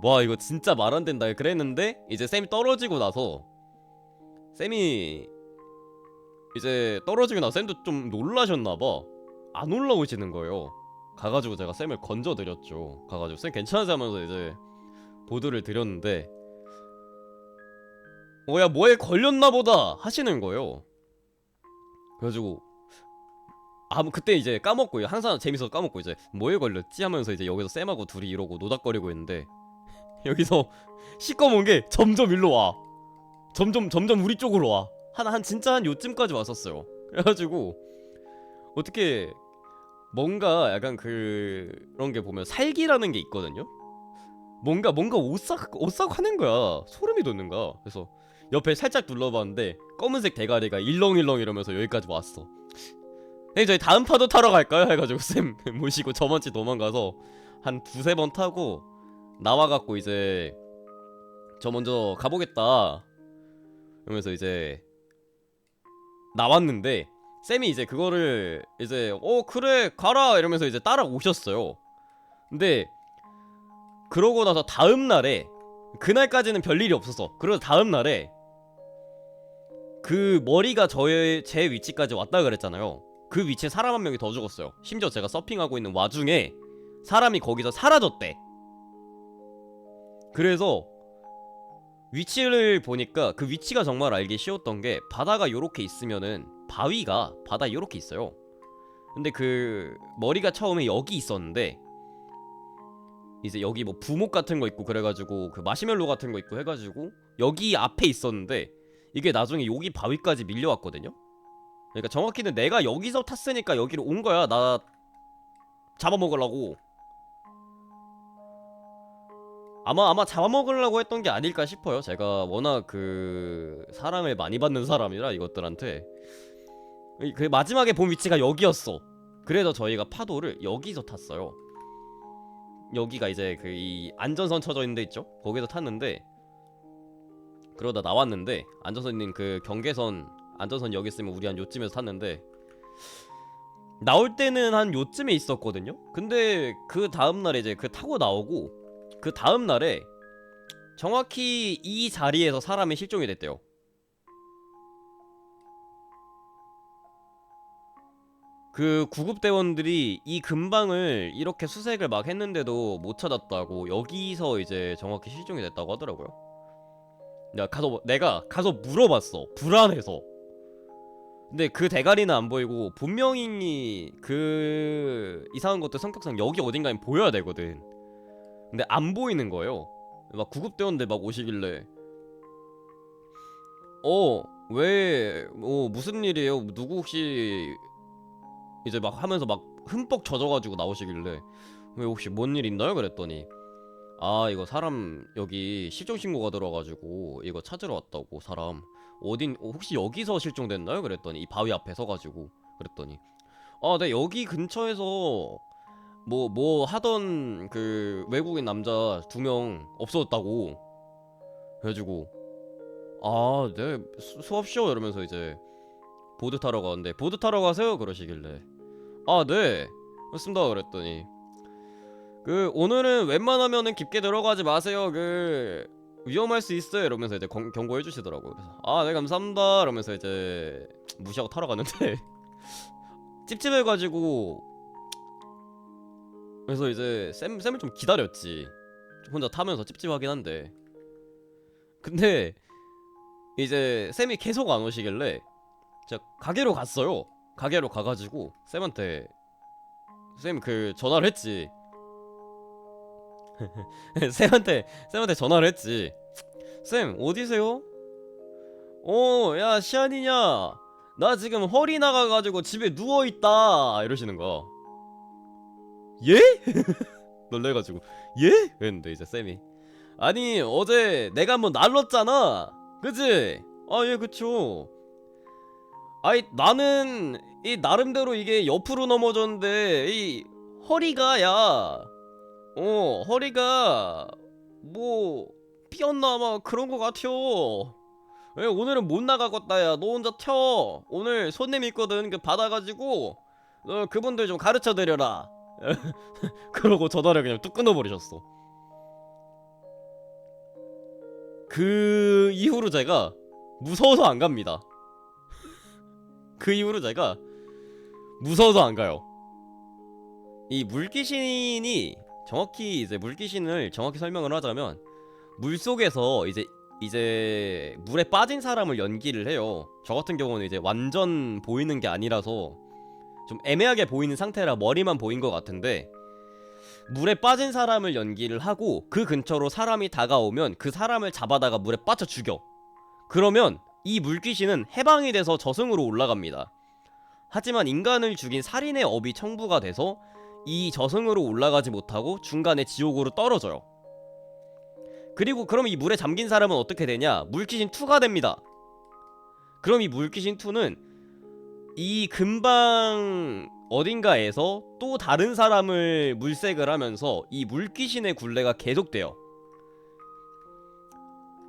와 이거 진짜 말 안 된다 그랬는데 이제 쌤이 떨어지고 나서 쌤이 이제 떨어지고 나서 쌤도 좀 놀라셨나봐. 안 올라오시는 거예요. 가가지고 제가 쌤을 건져드렸죠. 가가지고 쌤 괜찮으세요 하면서 이제 보드를 드렸는데 야 뭐에 걸렸나보다 하시는 거예요. 그래가지고 그때 이제 까먹고 항상 재밌어서 까먹고 이제 뭐에 걸렸지 하면서 이제 여기서 쌤하고 둘이 이러고 노닥거리고 있는데 여기서 시꺼먼 게 점점 일로 와. 점점 우리 쪽으로 와. 진짜 한 요쯤까지 왔었어요. 그래가지고 어떻게 뭔가 약간 그런 게 보면 살기라는 게 있거든요. 뭔가 오싹 하는 거야. 소름이 돋는 거야. 그래서 옆에 살짝 눌러봤는데 검은색 대가리가 일렁일렁 이러면서 여기까지 왔어. 저희 다음 파도 타러 갈까요? 해가지고 쌤 모시고 저번주 도망가서 한 두세 번 타고 나와갖고 이제 저 먼저 가보겠다 이러면서 이제 나왔는데 쌤이 이제 그거를 이제 그래 가라 이러면서 이제 따라오셨어요. 근데 그러고 나서 다음날에 그날까지는 별일이 없었어. 그러고 다음날에 그 머리가 제 위치까지 왔다 그랬잖아요. 그 위치에 사람 한 명이 더 죽었어요. 심지어 제가 서핑하고 있는 와중에 사람이 거기서 사라졌대. 그래서 위치를 보니까 그 위치가 정말 알기 쉬웠던 게 바다가 요렇게 있으면은 바다에 요렇게 있어요. 근데 그 머리가 처음에 여기 있었는데 이제 여기 뭐 부목 같은 거 있고 그래가지고 그 마시멜로 같은 거 있고 해가지고 여기 앞에 있었는데 이게 나중에 여기 바위까지 밀려왔거든요. 그러니까 정확히는 내가 여기서 탔으니까 여기로 온 거야. 나 잡아먹으려고. 아마 잡아먹으려고 했던 게 아닐까 싶어요. 제가 워낙 그 사랑을 많이 받는 사람이라 이것들한테. 그 마지막에 본 위치가 여기였어. 그래서 저희가 파도를 여기서 탔어요. 여기가 이제 그 이 안전선 쳐져 있는 데 있죠? 거기서 탔는데 그러다 나왔는데 안전선님 그 경계선 안전선 여기 있으면 우리 한 요쯤에서 탔는데 나올 때는 한 요쯤에 있었거든요? 근데 그 다음날에 이제 그 타고 나오고 그 다음날에 정확히 이 자리에서 사람이 실종이 됐대요. 그 구급대원들이 이 근방을 이렇게 수색을 막 했는데도 못 찾았다고 여기서 이제 정확히 실종이 됐다고 하더라고요. 내가 가서 물어봤어. 불안해서. 근데 그 대가리는 안 보이고 분명히 그 이상한 것도 성격상 여기 어딘가에 보여야 되거든. 근데 안 보이는 거예요. 막 구급대원들 막 오시길래 왜 무슨 일이에요? 누구 혹시 이제 막 하면서 막 흠뻑 젖어가지고 나오시길래 왜 혹시 뭔 일 있나요? 그랬더니 아 이거 사람 여기 실종신고가 들어가지고 이거 찾으러 왔다고. 사람 어딘 혹시 여기서 실종됐나요? 그랬더니 이 바위 앞에 서가지고. 그랬더니 아 네 여기 근처에서 뭐 하던 그 외국인 남자 2명 없어졌다고. 그래가지고 아 네 수업시오 이러면서 이제 보드 타러 가는데 보드 타러 가세요 그러시길래 아 네 그렇습니다. 그랬더니 그 오늘은 웬만하면은 깊게 들어가지 마세요. 그 위험할 수 있어요 이러면서 이제 경고해 주시더라고요. 그래서 아 네 감사합니다 이러면서 이제 무시하고 타러 갔는데 찝찝해가지고 그래서 이제 쌤을 좀 기다렸지. 혼자 타면서 찝찝하긴 한데 근데 이제 쌤이 계속 안 오시길래 제가 가게로 갔어요. 가게로 가가지고 쌤한테 쌤 그 전화를 했지. 쌤한테 전화를 했지. 쌤 어디세요? 야 시안이냐? 나 지금 허리 나가가지고 집에 누워있다 이러시는 거야. 예? 놀래가지고 예? 그랬는데 이제 쌤이 아니 어제 내가 한번 날랐잖아 그치? 아 예 그쵸. 아이 나는 이 나름대로 이게 옆으로 넘어졌는데 이 허리가 허리가 뭐 삐었나 아마 그런 거 같아요. 예, 오늘은 못 나가겠다. 야 너 혼자 켜. 오늘 손님 있거든. 그 받아가지고 너 그분들 좀 가르쳐 드려라. 그러고 전화를 그냥 뚝 끊어버리셨어. 그 이후로 제가 무서워서 안 갑니다. 그 이후로 제가 무서워서 안 가요. 이 물귀신이 정확히 이제 물귀신을 정확히 설명을 하자면 물속에서 이제 물에 빠진 사람을 연기를 해요. 저 같은 경우는 이제 완전 보이는 게 아니라서 좀 애매하게 보이는 상태라 머리만 보인 것 같은데 물에 빠진 사람을 연기를 하고 그 근처로 사람이 다가오면 그 사람을 잡아다가 물에 빠져 죽여. 그러면 이 물귀신은 해방이 돼서 저승으로 올라갑니다. 하지만 인간을 죽인 살인의 업이 청부가 돼서 이 저승으로 올라가지 못하고 중간에 지옥으로 떨어져요. 그리고 그럼 이 물에 잠긴 사람은 어떻게 되냐? 물귀신 2가 됩니다. 그럼 이 물귀신 2는 이 근방 어딘가에서 또 다른 사람을 물색을 하면서 이 물귀신의 굴레가 계속돼요.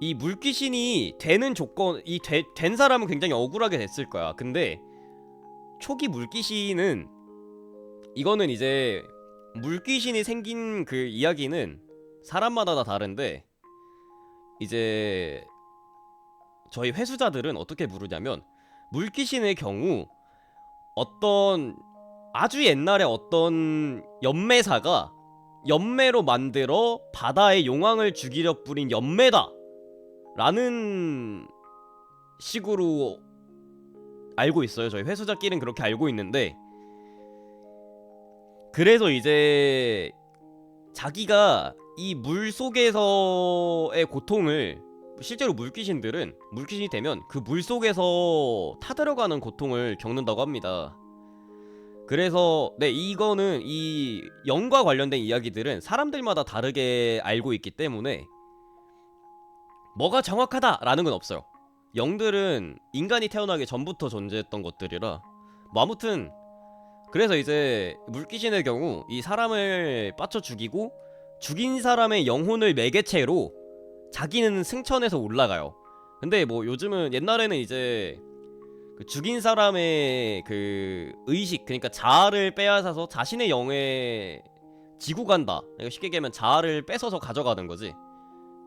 이 물귀신이 되는 조건, 된 사람은 굉장히 억울하게 됐을 거야. 근데 초기 물귀신은 이거는 이제 물귀신이 생긴 그 이야기는 사람마다 다 다른데 이제 저희 회수자들은 어떻게 부르냐면 물귀신의 경우 어떤 아주 옛날에 어떤 연매사가 연매로 만들어 바다의 용왕을 죽이려 뿌린 연매다 라는 식으로 알고 있어요. 저희 회수자끼리는 그렇게 알고 있는데 그래서 이제 자기가 이 물속에서의 고통을 실제로 물귀신들은 물귀신이 되면 그 물속에서 타들어가는 고통을 겪는다고 합니다. 그래서 네 이거는 이 영과 관련된 이야기들은 사람들마다 다르게 알고 있기 때문에 뭐가 정확하다라는 건 없어요. 영들은 인간이 태어나기 전부터 존재했던 것들이라 뭐 아무튼 그래서 이제 물귀신의 경우 이 사람을 빠쳐 죽이고 죽인 사람의 영혼을 매개체로 자기는 승천해서 올라가요. 근데 뭐 요즘은 옛날에는 이제 그 죽인 사람의 그 의식 그러니까 자아를 빼앗아서 자신의 영에 지고 간다. 그러니까 쉽게 얘기하면 자아를 뺏어서 가져가는 거지.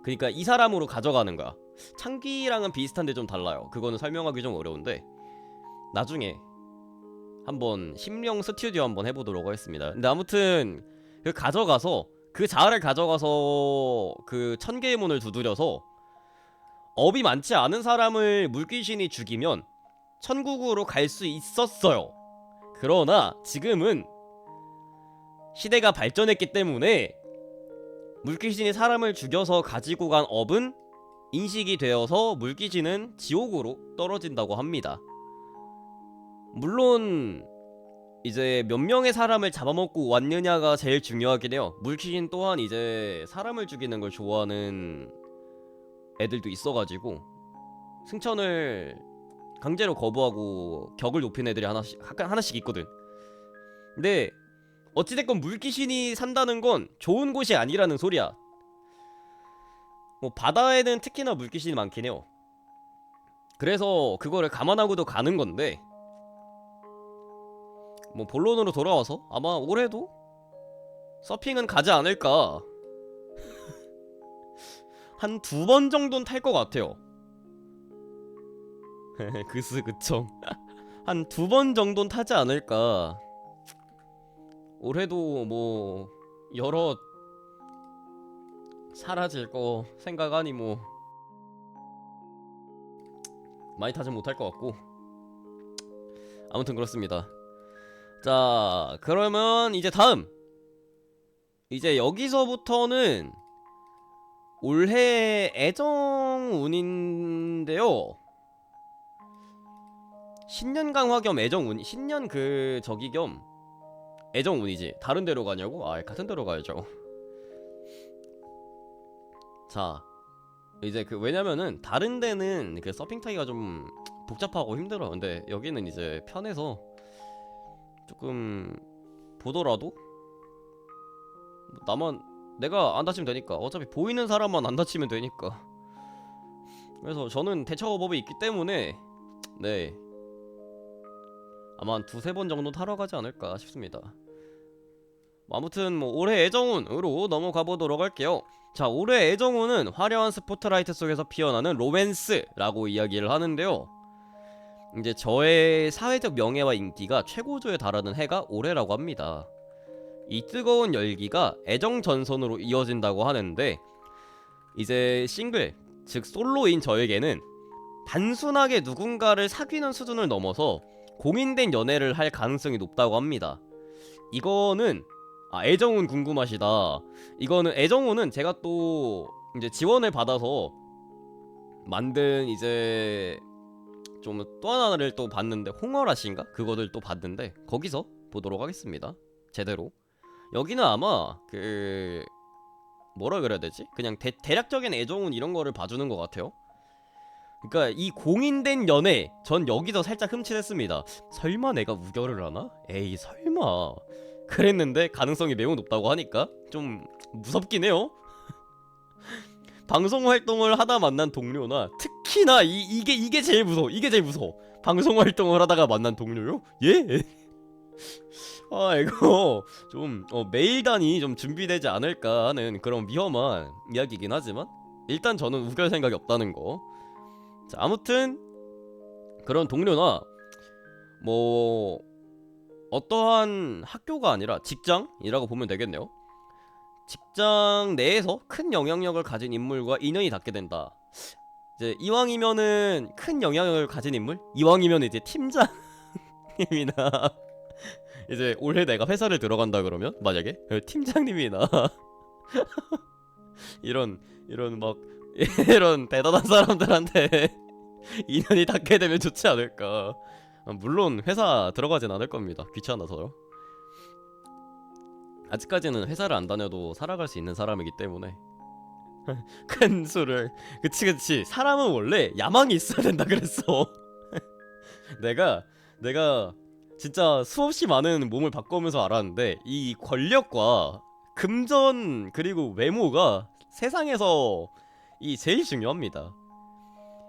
그러니까 이 사람으로 가져가는 거야. 창기랑은 비슷한데 좀 달라요. 그거는 설명하기 좀 어려운데 나중에 한번 심령 스튜디오 한번 해보도록 하겠습니다. 근데 아무튼 그 가져가서 그 자아를 가져가서 그 천개의 문을 두드려서 업이 많지 않은 사람을 물귀신이 죽이면 천국으로 갈 수 있었어요. 그러나 지금은 시대가 발전했기 때문에 물귀신이 사람을 죽여서 가지고 간 업은 인식이 되어서 물귀신은 지옥으로 떨어진다고 합니다. 물론 이제 몇 명의 사람을 잡아먹고 왔느냐가 제일 중요하긴 해요. 물귀신 또한 이제 사람을 죽이는 걸 좋아하는 애들도 있어가지고 승천을 강제로 거부하고 격을 높인 애들이 하나씩 있거든. 근데 어찌됐건 물귀신이 산다는 건 좋은 곳이 아니라는 소리야. 뭐 바다에는 특히나 물귀신이 많긴 해요. 그래서 그거를 감안하고도 가는 건데, 뭐 본론으로 돌아와서 아마 올해도 서핑은 가지 않을까. 한 2번 정도는 탈 것 같아요. 그쵸. 한 2번 정도는 타지 않을까. 올해도 뭐 여러 사라질 거 생각하니 뭐 많이 타진 못할 것 같고, 아무튼 그렇습니다. 자, 그러면 이제 다음, 이제 여기서부터는 올해 애정운인데요. 신년 강화 겸 애정운, 신년 그 저기 겸 애정운이지. 다른 데로 가냐고? 아, 같은 데로 가야죠. 자, 이제 그 왜냐면은 다른 데는 그 서핑 타기가 좀 복잡하고 힘들어. 근데 여기는 이제 편해서 조금 보더라도 나만, 내가 안 다치면 되니까. 어차피 보이는 사람만 안 다치면 되니까. 그래서 저는 대처법이 있기 때문에 네, 아마 한 2~3번 정도 타러 가지 않을까 싶습니다. 아무튼 뭐 올해 애정운으로 넘어가 보도록 할게요. 자, 올해 애정운은 화려한 스포트라이트 속에서 피어나는 로맨스라고 이야기를 하는데요. 이제 저의 사회적 명예와 인기가 최고조에 달하는 해가 올해라고 합니다. 이 뜨거운 열기가 애정 전선으로 이어진다고 하는데, 이제 싱글, 즉 솔로인 저에게는 단순하게 누군가를 사귀는 수준을 넘어서 공인된 연애를 할 가능성이 높다고 합니다. 이거는 애정운 궁금하시다. 이거는 애정운은 제가 또 이제 지원을 받아서 만든 이제 좀 또 하나를 또 봤는데, 홍어라신가? 그거를 또 봤는데 거기서 보도록 하겠습니다. 제대로. 여기는 아마 그 뭐라 그래야 되지? 그냥 대략적인 애정운 이런 거를 봐주는 것 같아요. 그러니까 이 공인된 연애, 전 여기서 살짝 흠칫했습니다. 설마 내가 우결을 하나? 에이 설마. 그랬는데 가능성이 매우 높다고 하니까 좀 무섭긴 해요. 방송 활동을 하다 만난 동료나, 특히나 이게 제일 무서워. 이게 제일 무서워. 방송 활동을 하다가 만난 동료요? 예? 이거 좀 메일 단위 좀 준비되지 않을까 하는 그런 위험한 이야기이긴 하지만, 일단 저는 우결 생각이 없다는 거. 자, 아무튼 그런 동료나 뭐 어떠한 학교가 아니라 직장이라고 보면 되겠네요. 직장 내에서 큰 영향력을 가진 인물과 인연이 닿게 된다. 이제 이왕이면은 큰 영향력을 가진 인물? 이왕이면 이제 팀장님이나 이제 올해 내가 회사를 들어간다 그러면 만약에 팀장님이나 이런 막 이런 대단한 사람들한테 인연이 닿게 되면 좋지 않을까. 물론 회사 들어가진 않을 겁니다. 귀찮아서요. 아직까지는 회사를 안 다녀도 살아갈 수 있는 사람이기 때문에. 큰 수를, 그치, 사람은 원래 야망이 있어야 된다 그랬어. 내가 진짜 수없이 많은 몸을 바꾸면서 알았는데, 이 권력과 금전 그리고 외모가 세상에서 이 제일 중요합니다.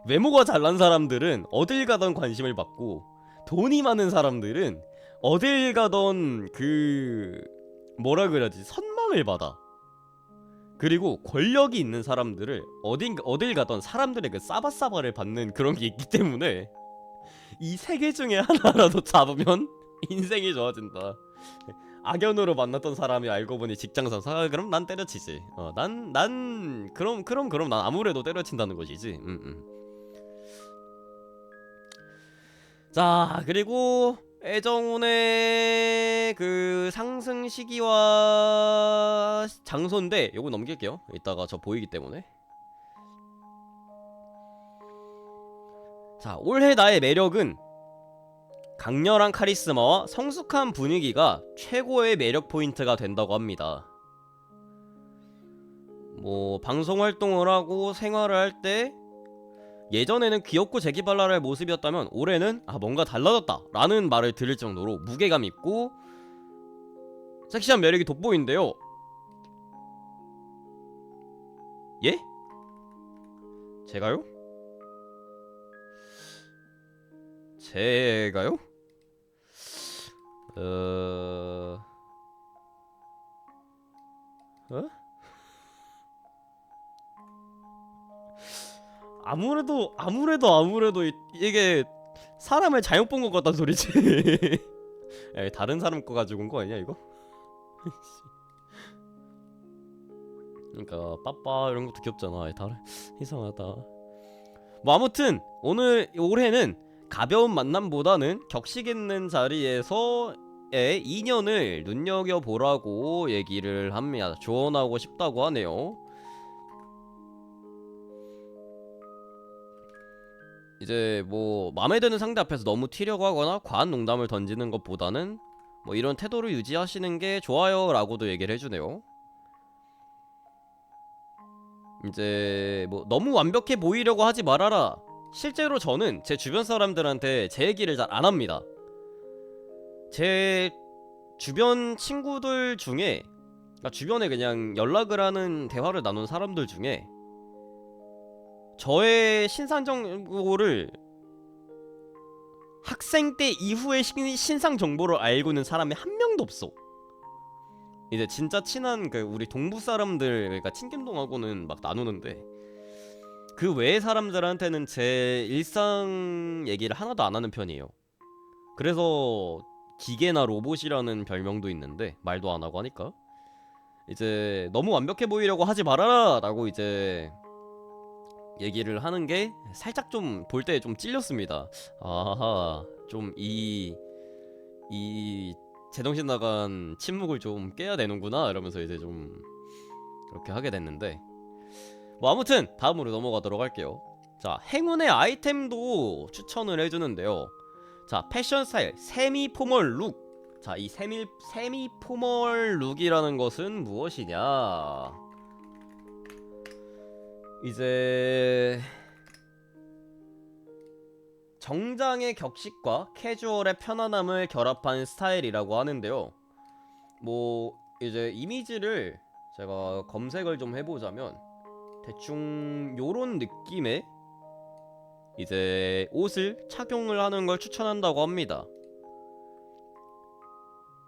외모가 잘난 사람들은 어딜 가던 관심을 받고, 돈이 많은 사람들은 어딜 가던 그 뭐라 그래야지, 선망을 받아. 그리고 권력이 있는 사람들을 어딜 가던 사람들의 그 싸바싸바를 받는 그런 게 있기 때문에, 이 세 개 중에 하나라도 잡으면 인생이 좋아진다. 악연으로 만났던 사람이 알고 보니 직장상사, 그럼 난 때려치지. 그럼 난 아무래도 때려친다는 것이지. 자, 그리고 애정운의 그 상승 시기와 장소인데 요거 넘길게요. 이따가 저 보이기 때문에. 자, 올해 나의 매력은 강렬한 카리스마와 성숙한 분위기가 최고의 매력 포인트가 된다고 합니다. 뭐 방송 활동을 하고 생활을 할 때 예전에는 귀엽고 재기발랄할 모습이었다면 올해는 뭔가 달라졌다 라는 말을 들을 정도로 무게감 있고 섹시한 매력이 돋보이는데요. 예? 제가요? 제가요? 어? 아무래도 이게 사람을 잘못 본 것 같다는 소리지. 야, 다른 사람 거 가지고 온 거 아니야 이거? 그러니까 빠빠 이런 것도 귀엽잖아. 다른 이상하다. 뭐 아무튼 올해는 가벼운 만남보다는 격식 있는 자리에서의 인연을 눈여겨보라고 얘기를 합니다. 조언하고 싶다고 하네요. 이제 뭐 마음에 드는 상대 앞에서 너무 튀려고 하거나 과한 농담을 던지는 것보다는 뭐 이런 태도를 유지하시는 게 좋아요 라고도 얘기를 해주네요. 이제 뭐 너무 완벽해 보이려고 하지 말아라. 실제로 저는 제 주변 사람들한테 제 얘기를 잘 안 합니다. 제 주변 친구들 중에, 그러니까 주변에 그냥 연락을 하는 대화를 나눈 사람들 중에 저의 신상 정보를 학생 때 이후의 신상 정보를 알고 있는 사람이 한 명도 없어. 이제 진짜 친한 우리 동부 사람들, 그러니까 친김동하고는 막 나누는데 그 외의 사람들한테는 제 일상 얘기를 하나도 안 하는 편이에요. 그래서 기계나 로봇이라는 별명도 있는데 말도 안 하고 하니까 이제 너무 완벽해 보이려고 하지 말아라 라고 이제 얘기를 하는 게 살짝 좀 볼 때 좀 찔렸습니다. 아하, 좀 이 제정신 나간 침묵을 좀 깨야 되는구나 이러면서 이제 좀 그렇게 하게 됐는데, 뭐 아무튼 다음으로 넘어가도록 할게요. 자, 행운의 아이템도 추천을 해주는데요. 자, 패션 스타일 세미 포멀 룩. 자, 이 세미 포멀 룩이라는 것은 무엇이냐? 이제 정장의 격식과 캐주얼의 편안함을 결합한 스타일이라고 하는데요. 뭐 이제 이미지를 제가 검색을 좀 해보자면 대충 요런 느낌의 이제 옷을 착용을 하는 걸 추천한다고 합니다.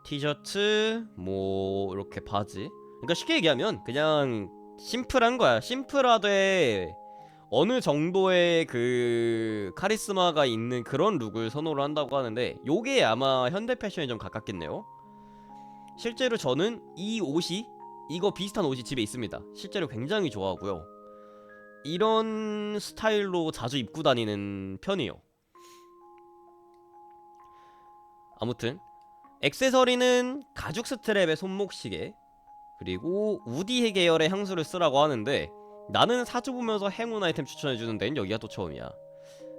티셔츠, 뭐 이렇게 바지. 그러니까 쉽게 얘기하면 그냥 심플한 거야. 심플하되 어느 정도의 그 카리스마가 있는 그런 룩을 선호를 한다고 하는데, 요게 아마 현대 패션에 좀 가깝겠네요. 실제로 저는 이거 비슷한 옷이 집에 있습니다. 실제로 굉장히 좋아하고요. 이런 스타일로 자주 입고 다니는 편이에요. 아무튼 액세서리는 가죽 스트랩의 손목시계, 그리고 우디 계열의 향수를 쓰라고 하는데 나는 사주 보면서 행운 아이템 추천해주는 데는 여기가 또 처음이야.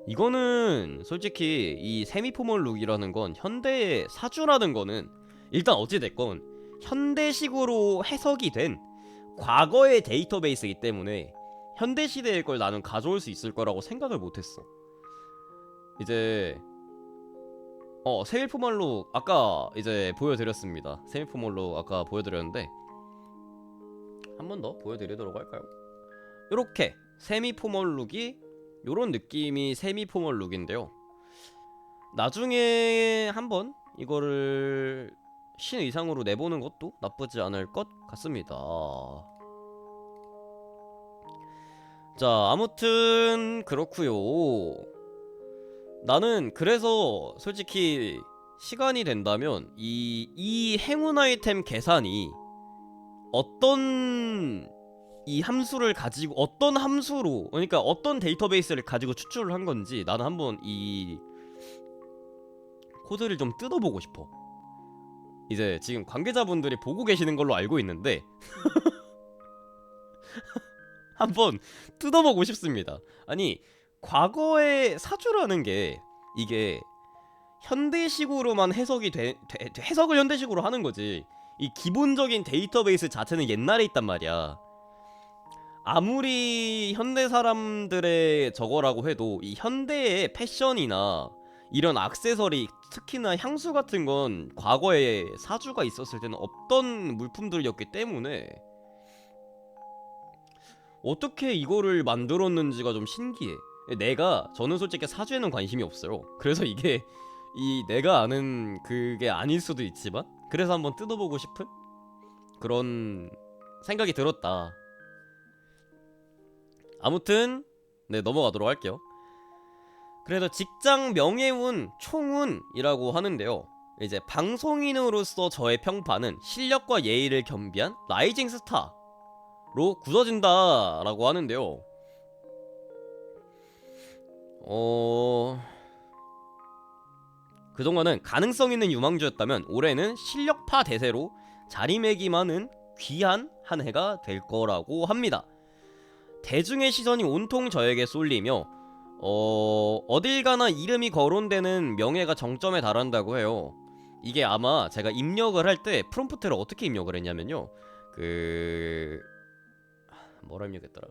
이거는 솔직히 이 세미포멀 룩이라는 건 현대의 사주라는 거는 일단 어찌됐건 현대식으로 해석이 된 과거의 데이터베이스이기 때문에 현대시대의 걸 나는 가져올 수 있을 거라고 생각을 못했어. 이제 세미포멀 룩 아까 이제 보여드렸습니다. 세미포멀 룩 아까 보여드렸는데 한 번 더 보여드리도록 할까요? 요렇게 세미포멀 룩이 요런 느낌이 세미포멀 룩인데요. 나중에 한번 이거를 신 의상으로 내보는 것도 나쁘지 않을 것 같습니다. 자, 아무튼 그렇구요. 나는 그래서 솔직히 시간이 된다면 이 행운 아이템 계산이 어떤 이 함수를 가지고 어떤 함수로, 그러니까 어떤 데이터베이스를 가지고 추출을 한 건지 나는 한번 이 코드를 좀 뜯어보고 싶어. 이제 지금 관계자분들이 보고 계시는 걸로 알고 있는데 한번 뜯어보고 싶습니다. 아니, 과거의 사주라는 게 이게 현대식으로만 해석을 현대식으로 하는 거지. 이 기본적인 데이터베이스 자체는 옛날에 있단 말이야. 아무리 현대 사람들의 저거라고 해도 이 현대의 패션이나 이런 액세서리, 특히나 향수 같은 건 과거에 사주가 있었을 때는 없던 물품들이었기 때문에 어떻게 이거를 만들었는지가 좀 신기해. 저는 솔직히 사주에는 관심이 없어요. 그래서 이게 내가 아는 그게 아닐 수도 있지만 그래서 한번 뜯어보고 싶은 그런 생각이 들었다. 아무튼 네, 넘어가도록 할게요. 그래서 직장 명예운 총운이라고 하는데요. 이제 방송인으로서 저의 평판은 실력과 예의를 겸비한 라이징 스타로 굳어진다라고 하는데요. 그동안은 가능성 있는 유망주였다면 올해는 실력파 대세로 자리매김하는 귀한 한 해가 될 거라고 합니다. 대중의 시선이 온통 저에게 쏠리며 어딜 가나 이름이 거론되는 명예가 정점에 달한다고 해요. 이게 아마 제가 입력을 할 때 프롬프트를 어떻게 입력을 했냐면요. 뭐라 입력했더라?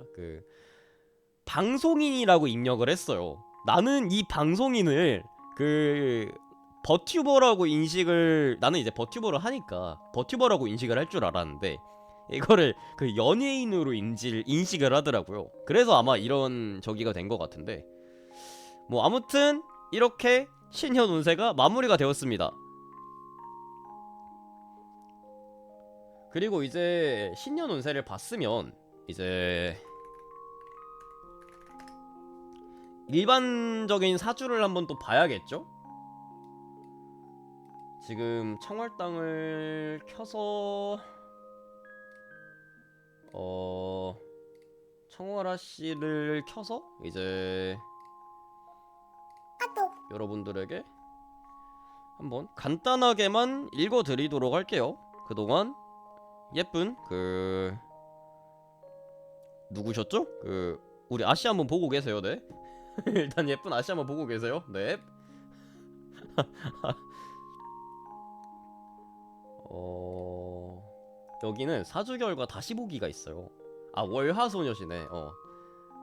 방송인이라고 입력을 했어요. 나는 이 방송인을 버튜버라고 나는 이제 버튜버를 하니까 버튜버라고 인식을 할 줄 알았는데 이거를 연예인으로 인식을 하더라고요. 그래서 아마 이런 저기가 된 것 같은데, 뭐 아무튼 이렇게 신현 운세가 마무리가 되었습니다. 그리고 이제 신년 운세를 봤으면 이제 일반적인 사주를 한번 또 봐야겠죠? 지금 청월당을 켜서 청월아씨를 켜서 이제 여러분들에게 한번 간단하게만 읽어드리도록 할게요. 그동안 예쁜 누구셨죠? 우리 아씨 한번 보고 계세요. 네. 일단 예쁜 아씨 한번 보고 계세요. 네. 여기는 사주 결과 다시 보기가 있어요. 아, 월화소녀시네.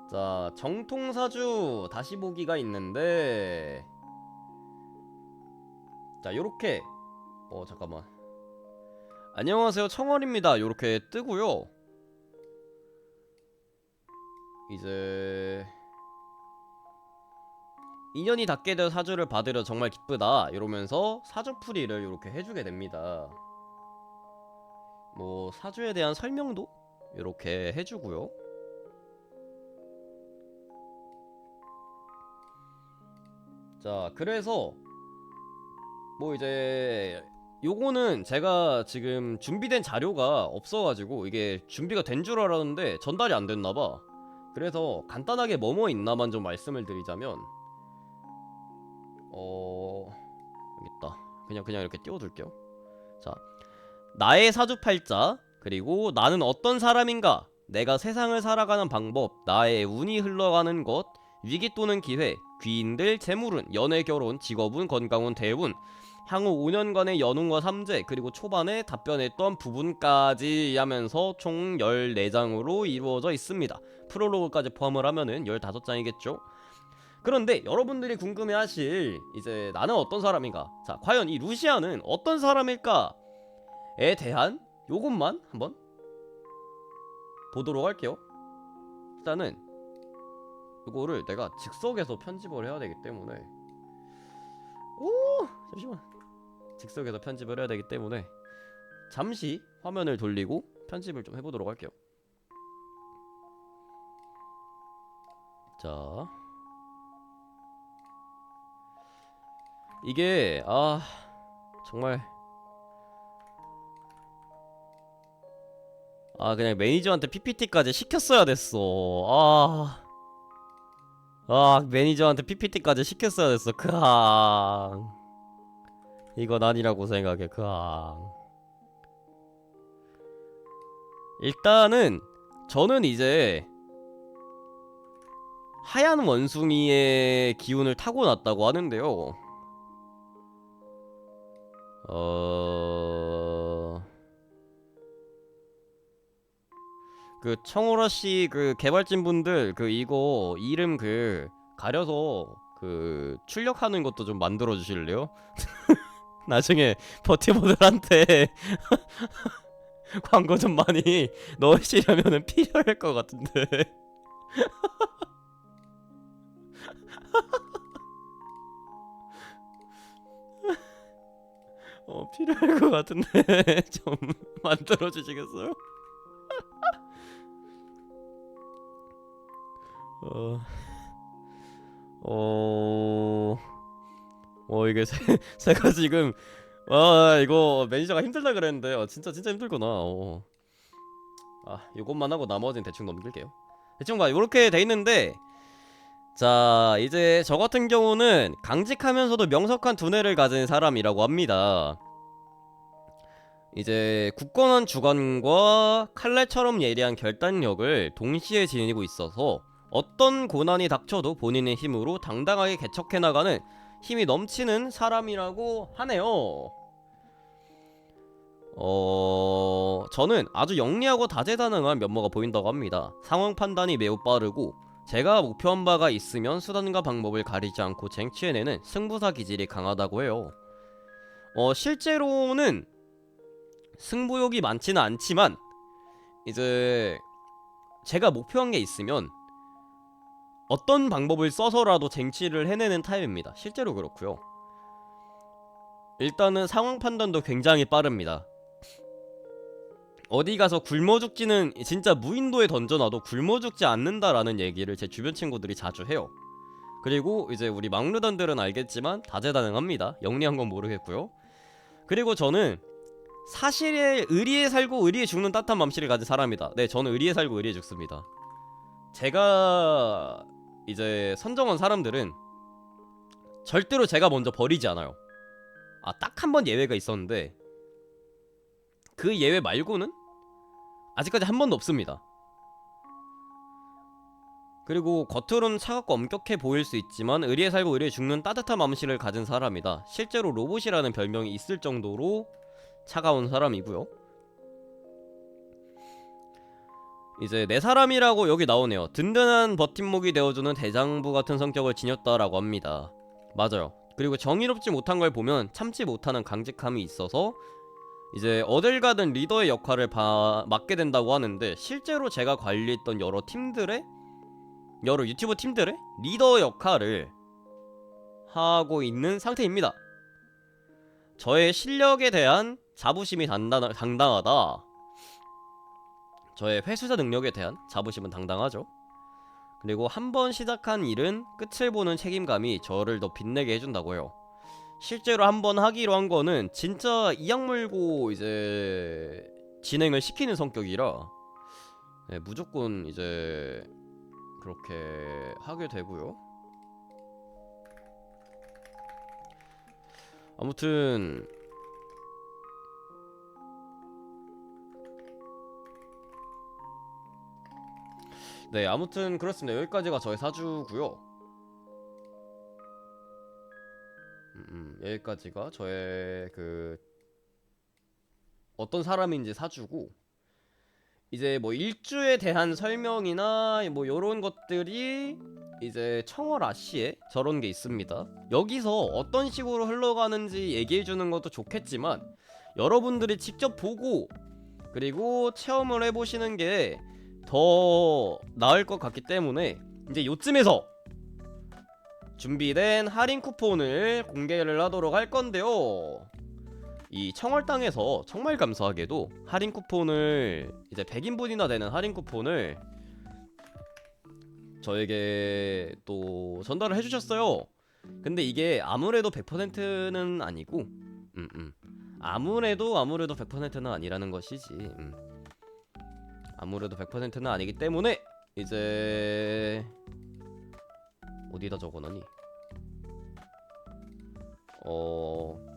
자, 정통사주 다시 보기가 있는데, 자, 요렇게 잠깐만. 안녕하세요, 청월입니다. 요렇게 뜨고요. 이제 인연이 닿게 될 사주를 받으려 정말 기쁘다 이러면서 사주풀이를 이렇게 해주게 됩니다. 뭐 사주에 대한 설명도 이렇게 해주고요. 자, 그래서 뭐 이제 요거는 제가 지금 준비된 자료가 없어가지고 이게 준비가 된 줄 알았는데 전달이 안 됐나봐. 그래서 간단하게 뭐뭐 있나만 좀 말씀을 드리자면 여기 있다. 그냥 이렇게 띄워둘게요. 자, 나의 사주팔자, 그리고 나는 어떤 사람인가, 내가 세상을 살아가는 방법, 나의 운이 흘러가는 것, 위기 또는 기회, 귀인들, 재물운, 연애, 결혼, 직업운, 건강운, 대운, 향후 5년간의 연운과 삼재, 그리고 초반에 답변했던 부분까지 하면서 총 14장으로 이루어져 있습니다. 프롤로그까지 포함을 하면은 15장이겠죠? 그런데 여러분들이 궁금해하실 이제 나는 어떤 사람인가, 자, 과연 이 루시아는 어떤 사람일까에 대한 요것만 한번 보도록 할게요. 일단은 이거를 내가 즉석에서 편집을 해야 되기 때문에 잠시만, 즉석에서 편집을 해야 되기 때문에 잠시 화면을 돌리고 편집을 좀 해보도록 할게요. 자, 이게 정말 그냥 매니저한테 PPT까지 시켰어야 됐어. 매니저한테 PPT까지 시켰어야 됐어. 이건 아니라고 생각해. 일단은 저는 이제 하얀 원숭이의 기운을 타고났다고 하는데요. 어... 그 청오라 씨 그 개발진 분들 그 이거 이름 그 가려서 그 출력하는 것도 좀 만들어 주실래요? 나중에 버티모들한테 광고 좀 많이 넣으시려면은 필요할 것 같은데. 필요할 것 같은데 좀 만들어 주시겠어요? 어, 어, 이게 제가 지금 이거 매니저가 힘들다 그랬는데 진짜 힘들구나. 요것만 하고 나머지는 대충 넘길게요. 대충 요렇게 돼 있는데, 자 이제 저 같은 경우는 강직하면서도 명석한 두뇌를 가진 사람이라고 합니다. 이제 굳건한 주관과 칼날처럼 예리한 결단력을 동시에 지니고 있어서 어떤 고난이 닥쳐도 본인의 힘으로 당당하게 개척해 나가는 힘이 넘치는 사람이라고 하네요. 저는 아주 영리하고 다재다능한 면모가 보인다고 합니다. 상황 판단이 매우 빠르고 제가 목표한 바가 있으면 수단과 방법을 가리지 않고 쟁취해내는 승부사 기질이 강하다고 해요. 실제로는 승부욕이 많지는 않지만 이제 제가 목표한 게 있으면 어떤 방법을 써서라도 쟁취를 해내는 타입입니다. 실제로 그렇고요. 일단은 상황 판단도 굉장히 빠릅니다. 어디 가서 굶어 죽지는 진짜 무인도에 던져놔도 굶어 죽지 않는다라는 얘기를 제 주변 친구들이 자주 해요. 그리고 이제 우리 막루단들은 알겠지만 다재다능합니다. 영리한 건 모르겠고요. 그리고 저는 사실에 의리에 살고 의리에 죽는 따뜻한 맘씨를 가진 사람이다. 네, 저는 의리에 살고 의리에 죽습니다. 제가 이제 선정한 사람들은 절대로 제가 먼저 버리지 않아요. 딱 한 번 예외가 있었는데 그 예외 말고는 아직까지 한 번도 없습니다. 그리고 겉으로는 차갑고 엄격해 보일 수 있지만 의리에 살고 의리에 죽는 따뜻한 맘씨를 가진 사람이다. 실제로 로봇이라는 별명이 있을 정도로 차가운 사람이고요. 이제 내 사람이라고 여기 나오네요. 든든한 버팀목이 되어주는 대장부 같은 성격을 지녔다라고 합니다. 맞아요. 그리고 정의롭지 못한 걸 보면 참지 못하는 강직함이 있어서 이제 어딜 가든 리더의 역할을 맡게 된다고 하는데, 실제로 제가 관리했던 여러 유튜브 팀들의 리더 역할을 하고 있는 상태입니다. 저의 실력에 대한 자부심이 당당하다. 저의 회수자 능력에 대한 자부심은 당당하죠. 그리고 한번 시작한 일은 끝을 보는 책임감이 저를 더 빛내게 해준다고 해요. 실제로 한번 하기로 한 거는 진짜 이악 물고 이제 진행을 시키는 성격이라 네, 무조건 이제 그렇게 하게 되고요. 아무튼 네, 아무튼 그렇습니다. 여기까지가 저의 사주고요. 여기까지가 저의 그 어떤 사람인지 사주고, 이제 뭐 일주에 대한 설명이나 뭐 요런 것들이 이제 청월 아씨에 저런 게 있습니다. 여기서 어떤 식으로 흘러가는지 얘기해주는 것도 좋겠지만 여러분들이 직접 보고 그리고 체험을 해보시는 게 더 나을 것 같기 때문에 이제 요쯤에서 준비된 할인 쿠폰을 공개를 하도록 할 건데요. 이 청월당에서 정말 감사하게도 할인 쿠폰을 이제 100인분이나 되는 할인 쿠폰을 저에게 또 전달을 해주셨어요. 근데 이게 아무래도 100%는 아니고 아무래도 100%는 아니라는 것이지. 아무래도 100%는 아니기 때문에 이제 어디다 적어놨니?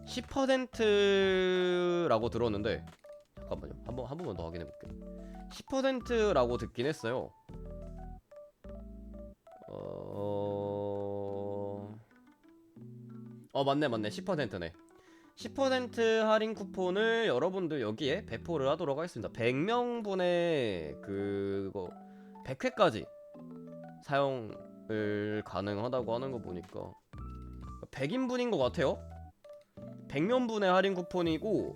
10%라고 들었는데 잠깐만요. 한 번만 더 확인해 볼게. 10%라고 듣긴 했어요. 맞네. 10%네. 10% 할인 쿠폰을 여러분들 여기에 배포를 하도록 하겠습니다. 100명분의 그거 100회까지 사용을 가능하다고 하는 거 보니까 100인분인 것 같아요. 100명분의 할인 쿠폰이고,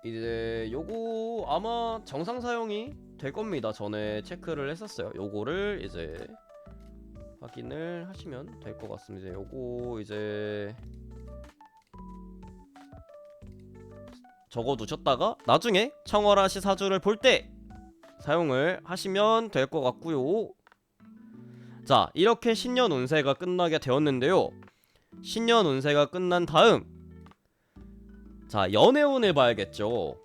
이제 요거 아마 정상 사용이 될 겁니다. 전에 체크를 했었어요. 요거를 이제 확인을 하시면 될 것 같습니다. 요거 이제 적어두셨다가 나중에 청월아 시사주를 볼 때 사용을 하시면 될 것 같고요. 자, 이렇게 신년 운세가 끝나게 되었는데요. 신년 운세가 끝난 다음, 자, 연애운을 봐야겠죠.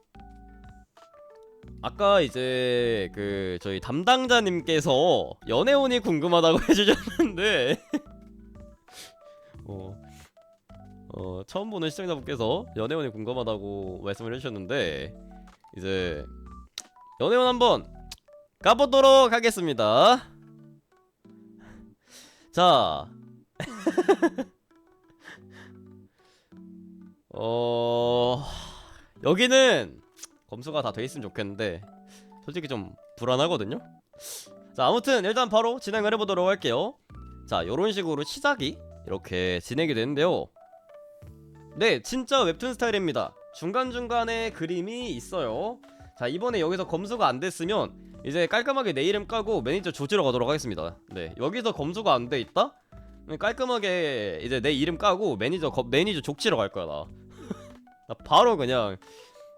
아까 이제 그 저희 담당자님께서 연애운이 궁금하다고 해주셨는데 처음 보는 시청자분께서 연애운이 궁금하다고 말씀을 해주셨는데, 이제 연애운 한번 가보도록 하겠습니다. 자 여기는 검수가 다 돼 있으면 좋겠는데 솔직히 좀 불안하거든요. 자, 아무튼 일단 바로 진행을 해보도록 할게요. 자, 요런 식으로 시작이 이렇게 진행이 되는데요. 네, 진짜 웹툰 스타일입니다. 중간중간에 그림이 있어요. 자, 이번에 여기서 검수가 안 됐으면 이제 깔끔하게 내 이름 까고 매니저 조지러 가도록 하겠습니다. 네, 여기서 검수가 안 돼 있다? 깔끔하게 이제 내 이름 까고 매니저 족치러 갈 거야, 나. 나 바로 그냥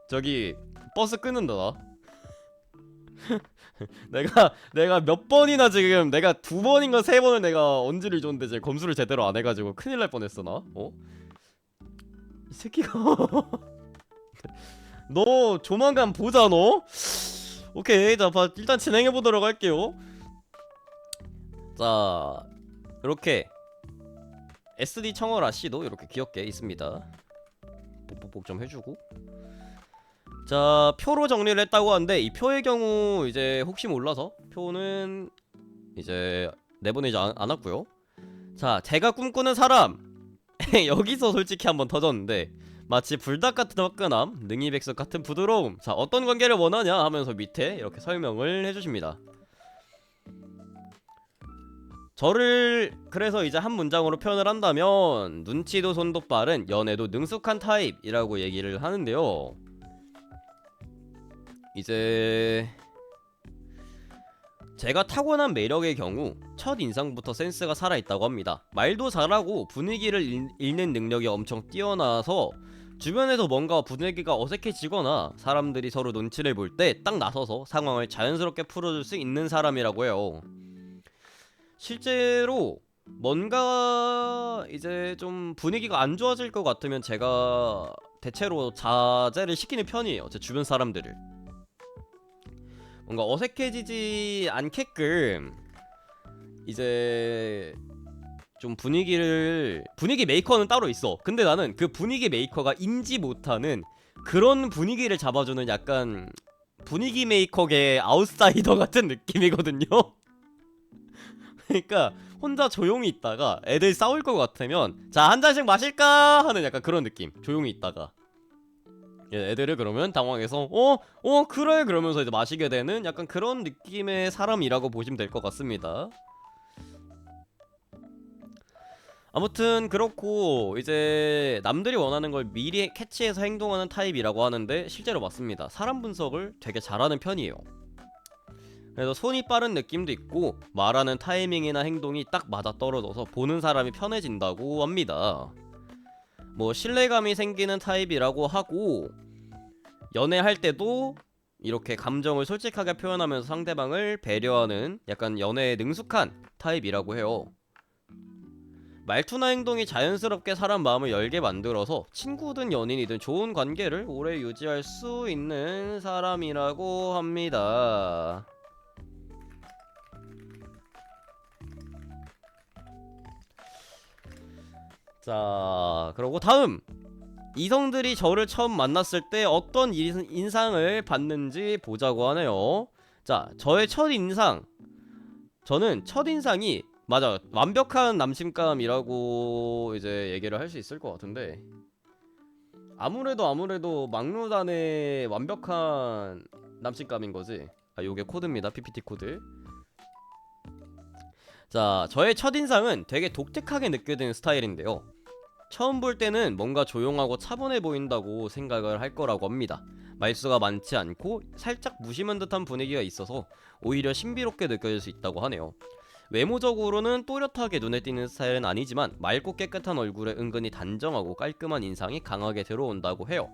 저기 버스 끊는다, 나. 내가 몇 번이나 지금 내가 2번인가 3번을 내가 언지를 줬는데 이제 검수를 제대로 안 해가지고 큰일 날 뻔했어, 나. 이 새끼가. 너 조만간 보자, 너. 오케이, 자, 일단 진행해보도록 할게요. 자, 이렇게 SD 청어라 씨도 이렇게 귀엽게 있습니다. 뽁뽁뽁 좀 해주고. 자, 표로 정리를 했다고 하는데 이 표의 경우 이제 혹시 몰라서 표는 이제 내보내지 않았고요. 자, 제가 꿈꾸는 사람. 여기서 솔직히 한번 터졌는데, 마치 불닭 같은 화끈함, 능이백숙 같은 부드러움. 자, 어떤 관계를 원하냐 하면서 밑에 이렇게 설명을 해주십니다. 저를 그래서 이제 한 문장으로 표현을 한다면 눈치도 손도 빠른, 연애도 능숙한 타입이라고 얘기를 하는데요. 이제 제가 타고난 매력의 경우 첫인상부터 센스가 살아있다고 합니다. 말도 잘하고 분위기를 읽는 능력이 엄청 뛰어나서 주변에서 뭔가 분위기가 어색해지거나 사람들이 서로 눈치를 볼 때 딱 나서서 상황을 자연스럽게 풀어줄 수 있는 사람이라고 해요. 실제로 뭔가 이제 좀 분위기가 안 좋아질 것 같으면 제가 대체로 자제를 시키는 편이에요, 제 주변 사람들을. 뭔가 어색해지지 않게끔 이제 좀 분위기 메이커는 따로 있어. 근데 나는 그 분위기 메이커가 인지 못하는 그런 분위기를 잡아주는 약간 분위기 메이커계 아웃사이더 같은 느낌이거든요. 그러니까 혼자 조용히 있다가 애들 싸울 것 같으면 자, 한 잔씩 마실까 하는 약간 그런 느낌. 조용히 있다가 애들을 그러면 당황해서 그래 그러면서 이제 마시게 되는 약간 그런 느낌의 사람이라고 보시면 될 것 같습니다. 아무튼 그렇고 이제 남들이 원하는 걸 미리 캐치해서 행동하는 타입이라고 하는데 실제로 맞습니다. 사람 분석을 되게 잘하는 편이에요. 그래서 손이 빠른 느낌도 있고 말하는 타이밍이나 행동이 딱 맞아떨어져서 보는 사람이 편해진다고 합니다. 뭐 신뢰감이 생기는 타입이라고 하고, 연애할 때도 이렇게 감정을 솔직하게 표현하면서 상대방을 배려하는 약간 연애에 능숙한 타입이라고 해요. 말투나 행동이 자연스럽게 사람 마음을 열게 만들어서 친구든 연인이든 좋은 관계를 오래 유지할 수 있는 사람이라고 합니다. 자, 그리고 다음, 이성들이 저를 처음 만났을 때 어떤 인상을 받는지 보자고 하네요. 자, 저의 첫인상, 저는 첫인상이 맞아. 완벽한 남심감이라고 이제 얘기를 할 수 있을 것 같은데, 아무래도 막루단의 완벽한 남심감인 거지. 아, 요게 코드입니다. PPT 코드. 자, 저의 첫인상은 되게 독특하게 느껴지는 스타일인데요. 처음 볼 때는 뭔가 조용하고 차분해 보인다고 생각을 할 거라고 합니다. 말수가 많지 않고 살짝 무심한 듯한 분위기가 있어서 오히려 신비롭게 느껴질 수 있다고 하네요. 외모적으로는 또렷하게 눈에 띄는 스타일은 아니지만 맑고 깨끗한 얼굴에 은근히 단정하고 깔끔한 인상이 강하게 들어온다고 해요.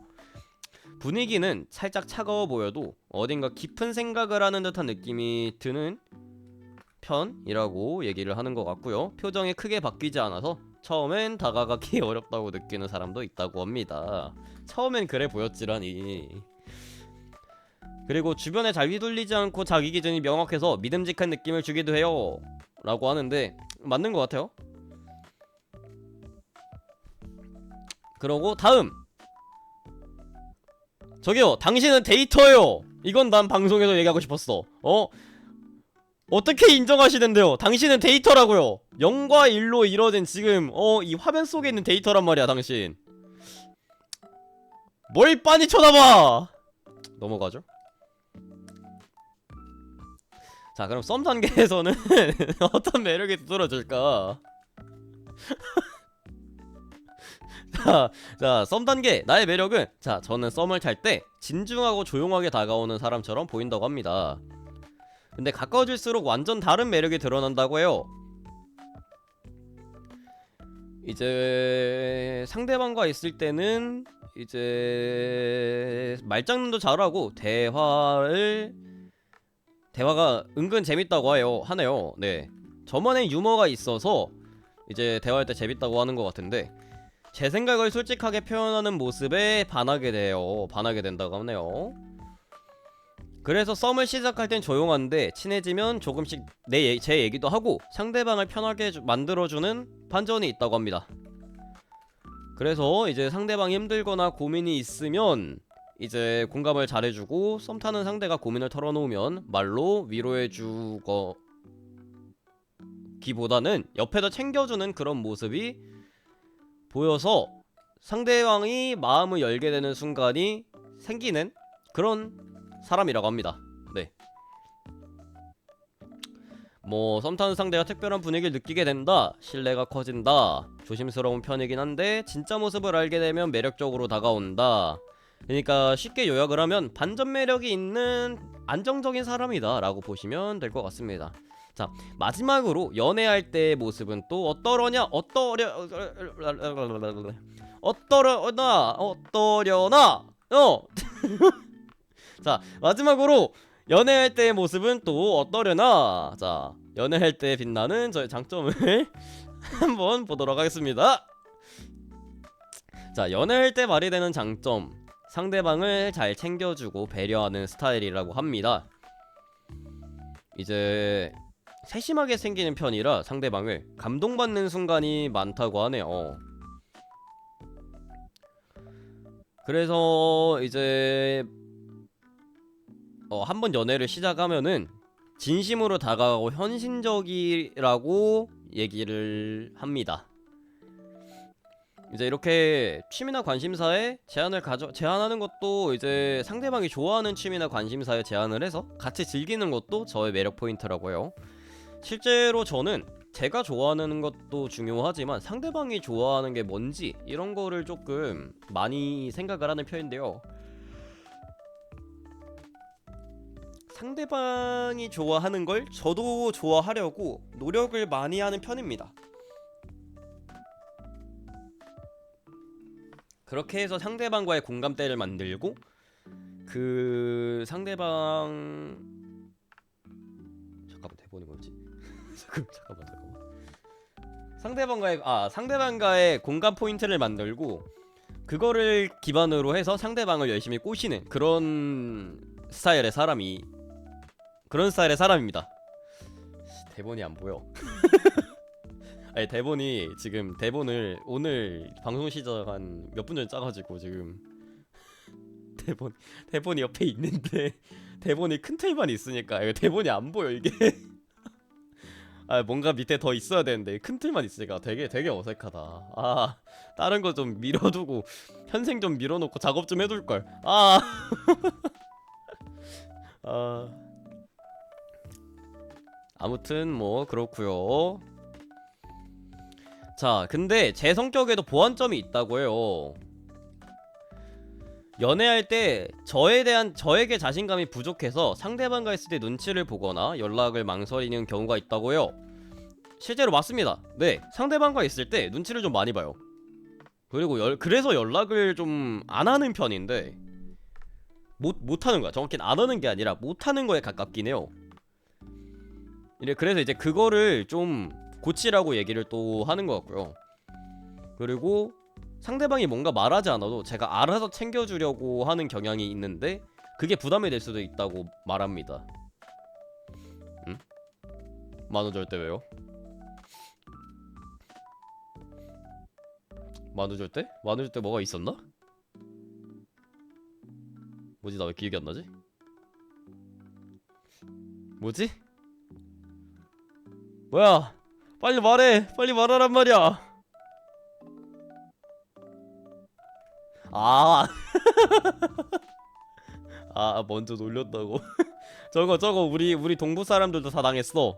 분위기는 살짝 차가워 보여도 어딘가 깊은 생각을 하는 듯한 느낌이 드는 편이라고 얘기를 하는 것 같고요. 표정이 크게 바뀌지 않아서 처음엔 다가가기 어렵다고 느끼는 사람도 있다고 합니다. 처음엔 그래 보였지라니. 그리고 주변에 잘 휘둘리지 않고 자기 기준이 명확해서 믿음직한 느낌을 주기도 해요 라고 하는데, 맞는 것 같아요. 그러고 다음, 저기요, 당신은 데이터예요. 이건 난 방송에서 얘기하고 싶었어. 어떻게 인정하시는데요? 당신은 데이터라고요. 0과 1로 이루어진 지금 이 화면 속에 있는 데이터란 말이야. 당신 뭘 빤히 쳐다봐. 넘어가죠. 자, 그럼 썸 단계에서는 어떤 매력이 두드러질까? 자, 썸 단계 나의 매력은, 자, 저는 썸을 탈 때 진중하고 조용하게 다가오는 사람처럼 보인다고 합니다. 근데 가까워질수록 완전 다른 매력이 드러난다고 해요. 이제 상대방과 있을 때는 이제 말장난도 잘하고 대화가 은근 재밌다고 하네요. 네, 저만의 유머가 있어서 이제 대화할 때 재밌다고 하는 것 같은데, 제 생각을 솔직하게 표현하는 모습에 반하게 된다고 하네요. 그래서 썸을 시작할 땐 조용한데 친해지면 조금씩 제 얘기도 하고 상대방을 편하게 만들어주는 반전이 있다고 합니다. 그래서 이제 상대방이 힘들거나 고민이 있으면 이제 공감을 잘해주고, 썸 타는 상대가 고민을 털어놓으면 말로 위로해주기보다는 옆에서 챙겨주는 그런 모습이 보여서 상대방이 마음을 열게 되는 순간이 생기는 그런 사람이라고 합니다. 네. 뭐 썸 타는 상대가 특별한 분위기를 느끼게 된다, 신뢰가 커진다, 조심스러운 편이긴 한데 진짜 모습을 알게 되면 매력적으로 다가온다. 그러니까 쉽게 요약을 하면 반전 매력이 있는 안정적인 사람이다 라고 보시면 될 것 같습니다. 자, 마지막으로 연애할 때의 모습은 또 어떠려나 자, 마지막으로 연애할 때의 모습은 또 어떠려나. 자, 연애할 때 빛나는 저의 장점을 한번 보도록 하겠습니다. 자, 연애할 때 말이 되는 장점, 상대방을 잘 챙겨주고 배려하는 스타일이라고 합니다. 이제 세심하게 생기는 편이라 상대방을 감동받는 순간이 많다고 하네요. 그래서 이제 한번 연애를 시작하면은 진심으로 다가가고 현실적이라고 얘기를 합니다. 이제 이렇게 취미나 관심사에 제안하는 것도 이제 상대방이 좋아하는 취미나 관심사에 제안을 해서 같이 즐기는 것도 저의 매력 포인트라고 해요. 실제로 저는 제가 좋아하는 것도 중요하지만 상대방이 좋아하는 게 뭔지 이런 거를 조금 많이 생각을 하는 편인데요. 상대방이 좋아하는 걸 저도 좋아하려고 노력을 많이 하는 편입니다. 그렇게 해서 상대방과의 공감대를 만들고, 그 상대방 잠깐만, 대본이 뭐였지? 잠깐만 상대방과의 공감 포인트를 만들고 그거를 기반으로 해서 상대방을 열심히 꼬시는 그런 스타일의 사람입니다. 대본이 안 보여. 아니, 대본을 오늘 방송 시작 한 몇 분 전에 짜가지고 지금 대본이 옆에 있는데 대본이 큰 틀만 있으니까 이거 대본이 안 보여 이게. 아 뭔가 밑에 더 있어야 되는데 큰 틀만 있으니까 되게 어색하다. 아 다른 거 좀 밀어두고 현생 좀 밀어놓고 작업 좀 해둘 걸. 아, 아 아무튼 뭐 그렇고요. 자 근데 제 성격에도 보완점이 있다고 해요. 연애할 때 저에게 자신감이 부족해서 상대방과 있을 때 눈치를 보거나 연락을 망설이는 경우가 있다고요. 실제로 맞습니다. 네, 상대방과 있을 때 눈치를 좀 많이 봐요. 그리고 그래서 연락을 좀 안 하는 편인데 못하는 거야. 정확히는 안 하는 게 아니라 못하는 거에 가깝긴 해요. 그래서 이제 그거를 좀 고치라고 얘기를 또 하는 것 같고요. 그리고 상대방이 뭔가 말하지 않아도 제가 알아서 챙겨주려고 하는 경향이 있는데 그게 부담이 될 수도 있다고 말합니다. 응? 만우 절대 왜요? 만우 절대? 만우 절대 뭐가 있었나? 뭐지 나 왜 기억이 안 나지? 뭐지? 뭐야? 빨리 말해! 빨리 말하란 말이야! 아, 아 먼저 놀렸다고. 저거 우리 동부 사람들도 다 당했어.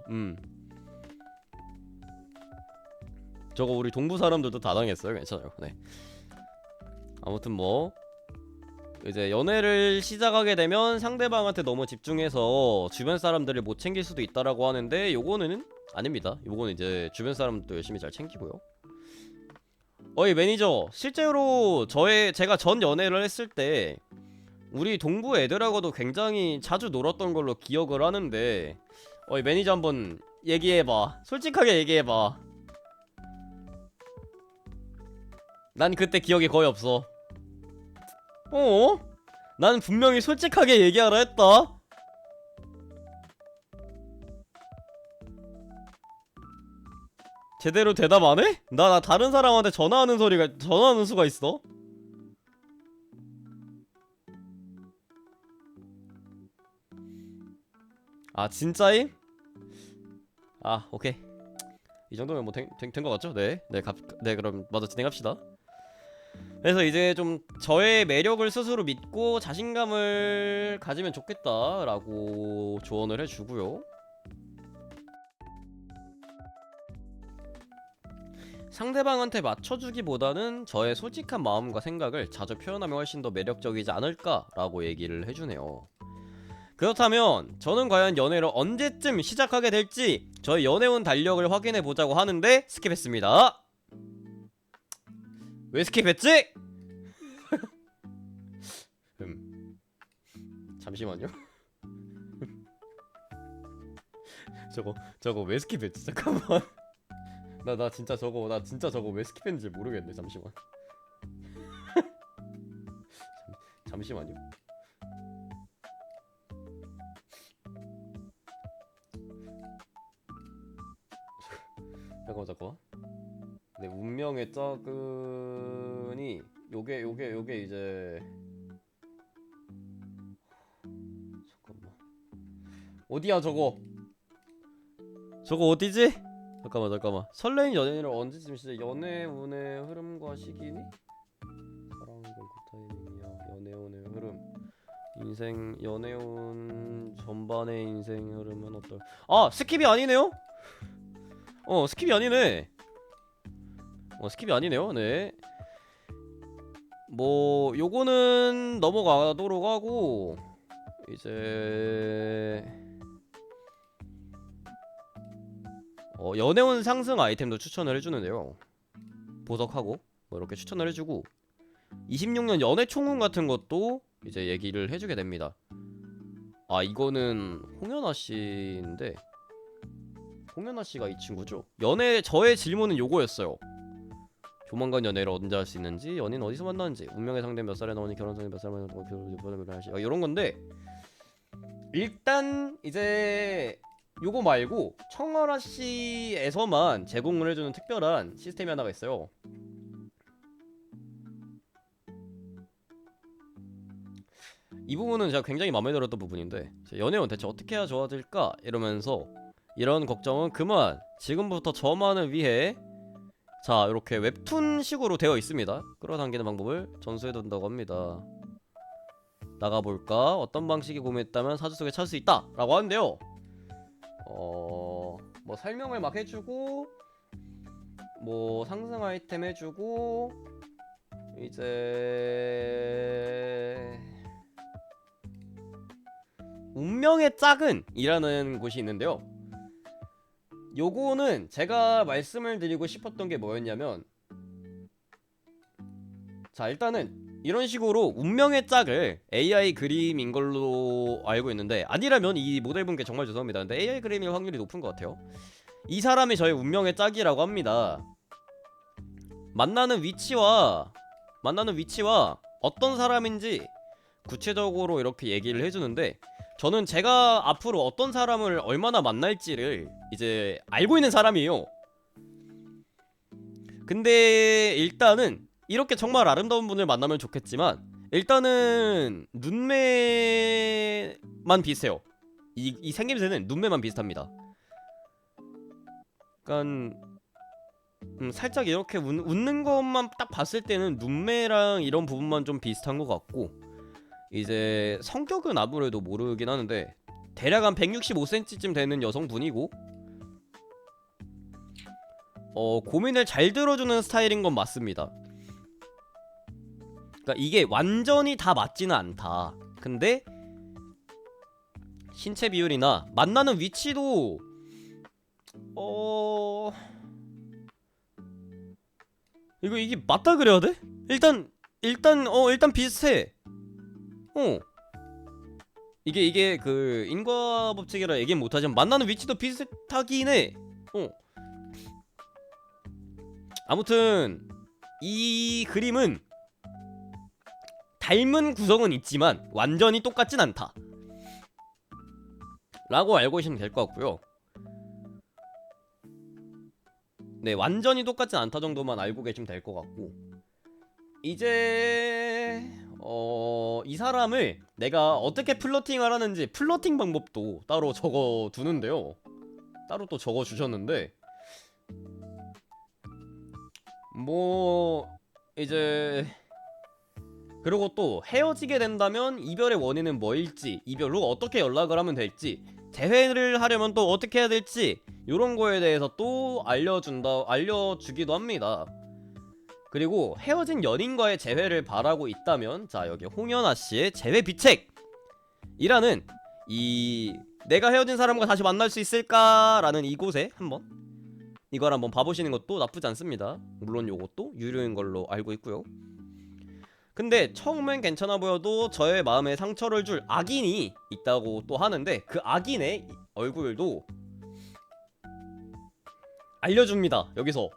저거 우리 동부 사람들도 다 당했어요. 괜찮아요. 네. 아무튼 뭐 이제 연애를 시작하게 되면 상대방한테 너무 집중해서 주변 사람들을 못 챙길 수도 있다라고 하는데 요거는 아닙니다. 요거는 이제 주변 사람도 열심히 잘 챙기고요. 어이 매니저, 실제로 제가 전 연애를 했을 때 우리 동부 애들하고도 굉장히 자주 놀았던 걸로 기억을 하는데 어이 매니저 한번 얘기해봐. 솔직하게 얘기해봐. 난 그때 기억이 거의 없어. 어? 난 분명히 솔직하게 얘기하라 했다. 제대로 대답 안 해? 나 다른 사람한테 전화하는 수가 있어? 아 진짜임? 아 오케이. 이 정도면 뭐 된 거 같죠? 네. 네 그럼 마저 진행합시다. 그래서 이제 좀 저의 매력을 스스로 믿고 자신감을 가지면 좋겠다라고 조언을 해주고요. 상대방한테 맞춰주기보다는 저의 솔직한 마음과 생각을 자주 표현하면 훨씬 더 매력적이지 않을까라고 얘기를 해주네요. 그렇다면 저는 과연 연애를 언제쯤 시작하게 될지 저의 연애운 달력을 확인해보자고 하는데 스킵했습니다. 왜 스킵했지? 잠시만요. 저거 왜 스킵했지? 잠깐만. 나 진짜 저거 왜 스킵했는지 모르겠네. 잠시만. 잠시만요. 잠깐만. 네, 운명의 짝은이 요게 이제 잠깐만. 어디야 저거? 저거 어디지? 잠깐만. 설레인 연인을 언제쯤 시작? 연애운의 흐름과 시기니? 사랑과 굿타이밍이야. 연애운의 흐름. 연애운 전반의 인생 흐름은 어떨? 아 스킵이 아니네요? 스킵이 아니네. 스킵이 아니네요. 네. 뭐 요거는 넘어가도록 하고 이제 연애운 상승 아이템도 추천을 해주는데요. 보석하고 뭐 이렇게 추천을 해주고 26년 연애 총운 같은 것도 이제 얘기를 해주게 됩니다. 아 이거는 홍연아 씨인데 홍연아 씨가 이 친구죠. 저의 질문은 요거였어요. 조만간 연애를 언제 할 수 있는지, 연인 어디서 만나는지, 운명의 상대 몇 살에 나오니 결혼 상대 몇 살 만에 결혼을 할지 이런 건데 일단 이제 요거 말고 청아라 씨에서만 제공을 해주는 특별한 시스템이 하나가 있어요. 이 부분은 제가 굉장히 마음에 들었던 부분인데 연애운 대체 어떻게 해야 좋아질까 이러면서 이런 걱정은 그만. 지금부터 저만을 위해 자 이렇게 웹툰식으로 되어 있습니다. 끌어당기는 방법을 전수해둔다고 합니다. 나가볼까? 어떤 방식이 고민했다면 사주 속에 찾을 수 있다! 라고 하는데요. 뭐 설명을 막 해주고 뭐 상승 아이템 해주고 이제 운명의 짝은 이라는 곳이 있는데요. 요거는 제가 말씀을 드리고 싶었던 게 뭐였냐면, 자 일단은 이런 식으로 운명의 짝을 AI 그림인 걸로 알고 있는데, 아니라면 이 모델분께 정말 죄송합니다. 근데 AI 그림일 확률이 높은 것 같아요. 이 사람이 저의 운명의 짝이라고 합니다. 만나는 위치와 어떤 사람인지 구체적으로 이렇게 얘기를 해주는데, 저는 제가 앞으로 어떤 사람을 얼마나 만날지를 이제 알고 있는 사람이에요. 근데 일단은 이렇게 정말 아름다운 분을 만나면 좋겠지만, 일단은 눈매만 비슷해요. 이 생김새는 눈매만 비슷합니다. 그러니까 살짝 이렇게 웃는 것만 딱 봤을 때는 눈매랑 이런 부분만 좀 비슷한 것 같고, 이제 성격은 아무래도 모르긴 하는데 대략 한 165cm쯤 되는 여성분이고, 고민을 잘 들어주는 스타일인 건 맞습니다. 그러니까 이게 완전히 다 맞지는 않다. 근데 신체 비율이나 만나는 위치도 이게 맞다 그래야 돼? 일단 비슷해. 이게 그 인과법칙이라 얘기는 못하지만 만나는 위치도 비슷하긴 해. 아무튼 이 그림은 닮은 구성은 있지만 완전히 똑같진 않다 라고 알고 계시면 될 것 같고요. 네, 완전히 똑같진 않다 정도만 알고 계시면 될 것 같고, 이제 이 사람을 내가 어떻게 플러팅을 하는지 플러팅 방법도 따로 적어 두는데요. 따로 또 적어 주셨는데, 뭐 이제 그리고 또 헤어지게 된다면 이별의 원인은 뭐일지, 이별 후 어떻게 연락을 하면 될지, 재회를 하려면 또 어떻게 해야 될지, 요런 거에 대해서 또 알려주기도 합니다. 그리고 헤어진 연인과의 재회를 바라고 있다면, 자 여기 홍연아씨의 재회 비책이라는, 이 내가 헤어진 사람과 다시 만날 수 있을까라는 이곳에 이걸 한번 봐보시는 것도 나쁘지 않습니다. 물론 요것도 유료인 걸로 알고 있고요. 근데 처음엔 괜찮아 보여도 저의 마음에 상처를 줄 악인이 있다고 또 하는데, 그 악인의 얼굴도 알려줍니다, 여기서.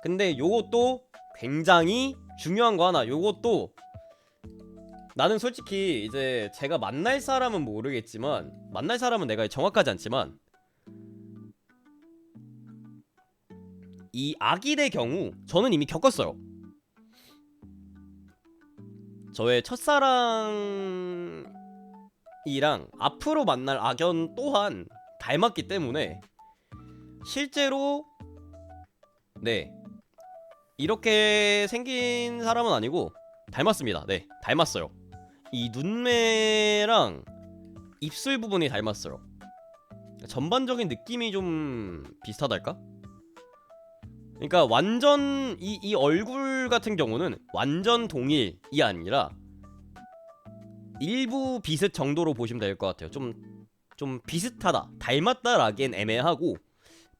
근데 요것도 굉장히 중요한 거 하나, 요것도 나는 솔직히 이제 제가 만날 사람은 모르겠지만, 만날 사람은 내가 정확하지 않지만, 이 악인의 경우 저는 이미 겪었어요. 저의 첫사랑이랑 앞으로 만날 악연 또한 닮았기 때문에, 실제로 네 이렇게 생긴 사람은 아니고 닮았습니다. 네, 닮았어요. 이 눈매랑 입술 부분이 닮았어요. 전반적인 느낌이 좀 비슷하달까? 그러니까 완전 이 얼굴 같은 경우는 완전 동일이 아니라 일부 비슷 정도로 보시면 될 것 같아요. 좀 비슷하다, 닮았다라기엔 애매하고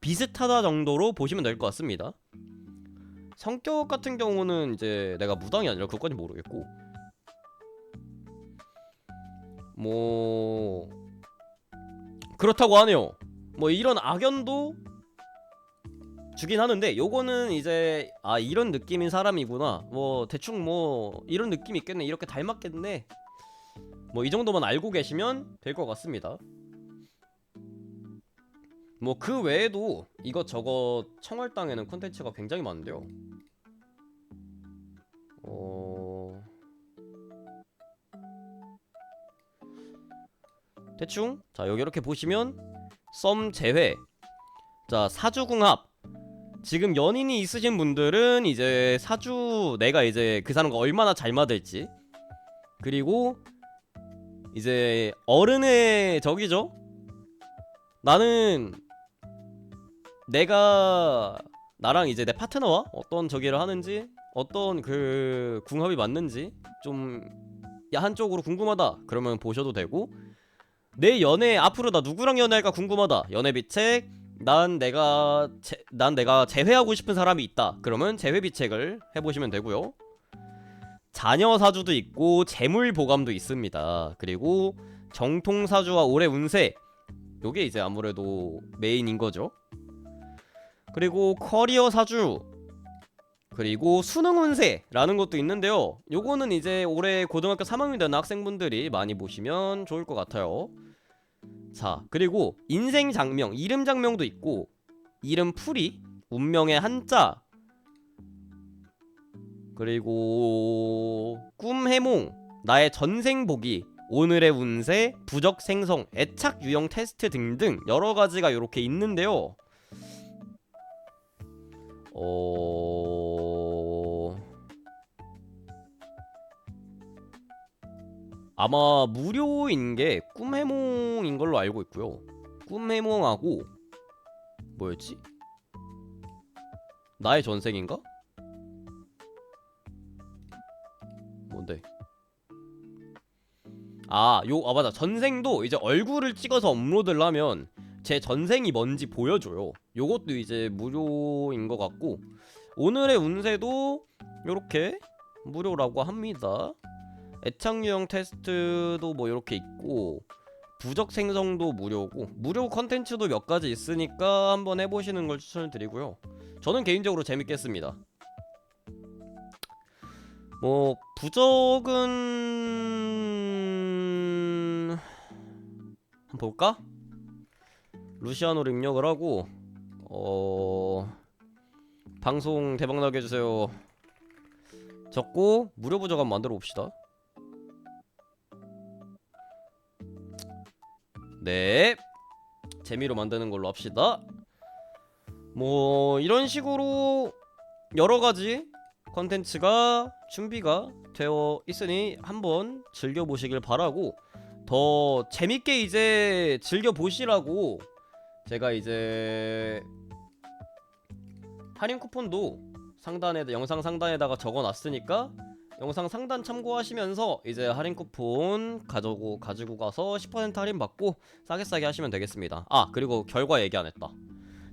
비슷하다 정도로 보시면 될 것 같습니다. 성격 같은 경우는 이제 내가 무당이 아니라 그것까지 모르겠고, 뭐 그렇다고 하네요. 뭐 이런 악연도 주긴 하는데, 요거는 이제 이런 느낌인 사람이구나, 뭐 대충 뭐 이런 느낌이 있겠네, 이렇게 닮았겠네, 뭐 이 정도만 알고 계시면 될 것 같습니다. 뭐 그 외에도 이것저것 청월당에는 콘텐츠가 굉장히 많은데요. 대충 자 여기 이렇게 보시면 썸 제외, 자 사주궁합. 지금 연인이 있으신 분들은 이제 사주 내가 이제 그 사람과 얼마나 잘 맞을지, 그리고 이제 어른의 적이죠. 나는 내가 나랑 이제 내 파트너와 어떤 저기를 하는지, 어떤 그 궁합이 맞는지 좀 한쪽으로 궁금하다 그러면 보셔도 되고, 내 연애 앞으로 나 누구랑 연애할까 궁금하다, 연애 비책. 난 내가 재회하고 싶은 사람이 있다 그러면 재회 비책을 해보시면 되고요. 자녀 사주도 있고 재물 보감도 있습니다. 그리고 정통 사주와 올해 운세, 요게 이제 아무래도 메인인 거죠. 그리고 커리어 사주, 그리고 수능 운세라는 것도 있는데요. 요거는 이제 올해 고등학교 3학년 되는 학생분들이 많이 보시면 좋을 것 같아요. 자, 그리고 인생 장명, 이름 장명도 있고, 이름 풀이, 운명의 한자, 그리고 꿈 해몽, 나의 전생 보기, 오늘의 운세, 부적 생성, 애착 유형 테스트 등등 여러 가지가 이렇게 있는데요. 아마 무료인 게 꿈해몽인 걸로 알고 있고요. 꿈해몽하고 뭐였지? 나의 전생인가? 뭔데? 맞아. 전생도 이제 얼굴을 찍어서 업로드를 하면 제 전생이 뭔지 보여줘요. 요것도 이제 무료인 것 같고, 오늘의 운세도 요렇게 무료라고 합니다. 애착 유형 테스트도 뭐 이렇게 있고, 부적 생성도 무료고, 무료 컨텐츠도 몇 가지 있으니까 한번 해보시는 걸 추천을 드리고요. 저는 개인적으로 재밌겠습니다. 뭐 부적은 한번 볼까? 루시아노를 입력을 하고 방송 대박나게 해주세요 적고 무료 부적 한번 만들어 봅시다. 네, 재미로 만드는 걸로 합시다. 뭐 이런 식으로 여러가지 컨텐츠가 준비가 되어 있으니 한번 즐겨보시길 바라고, 더 재밌게 이제 즐겨보시라고 제가 이제 할인 쿠폰도 영상 상단에다가 적어놨으니까 영상 상단 참고하시면서 이제 할인 쿠폰 가지고 가서 10% 할인 받고 싸게 하시면 되겠습니다. 그리고 결과 얘기 안 했다.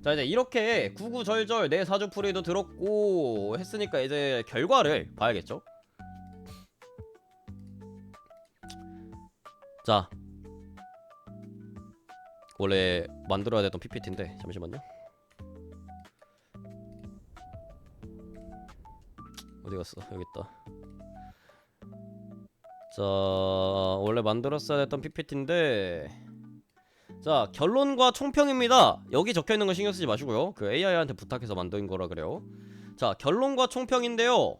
자, 이제 이렇게 구구절절 내 사주풀이도 들었고 했으니까 이제 결과를 봐야겠죠. 자, 원래 만들어야 되던 PPT인데 잠시만요. 어디갔어? 여깄다. 자, 원래 만들었어야 됐던 PPT인데, 자, 결론과 총평입니다. 여기 적혀있는 거 신경 쓰지 마시고요. 그 AI한테 부탁해서 만든 거라 그래요. 자, 결론과 총평인데요.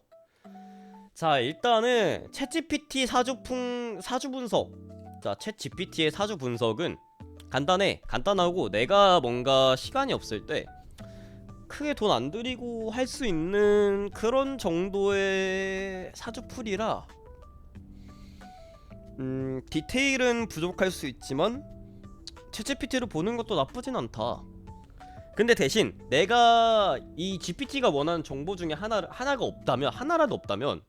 자, 일단은 챗GPT 사주 분석. 자, 챗GPT의 사주 분석은 간단하고 내가 뭔가 시간이 없을 때 크게 돈 안 들이고 할 수 있는 그런 정도의 사주풀이라 디테일은 부족할 수 있지만 챗GPT를 보는 것도 나쁘진 않다. 근데 대신 내가 이 GPT가 원하는 정보 중에 하나라도 없다면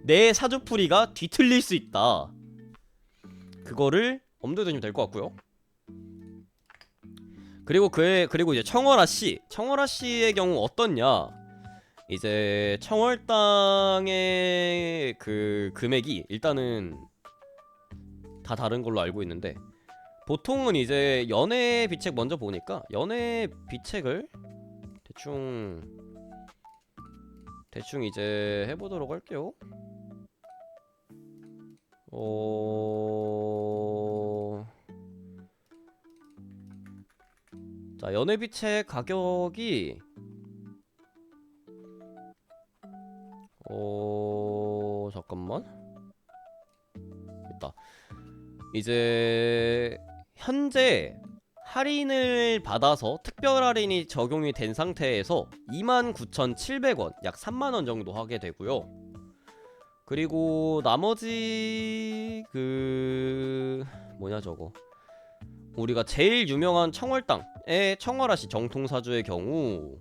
내 사주풀이가 뒤틀릴 수 있다. 그거를 엄두에 두시면 될 것 같고요. 그리고 이제 청월아 씨의 경우 어떻냐? 이제 청월 땅의 그 금액이 일단은 다 다른 걸로 알고 있는데, 보통은 이제 연애 비책 먼저 보니까 연애 비책을 대충 이제 해보도록 할게요. 자, 연애 비책 가격이 잠깐만. 있다. 이제 현재 할인을 받아서 특별 할인이 적용이 된 상태에서 29,700원, 약 3만원 정도 하게 되고요. 그리고 나머지 그 뭐냐 저거, 우리가 제일 유명한 청월당의 청월아씨 정통사주의 경우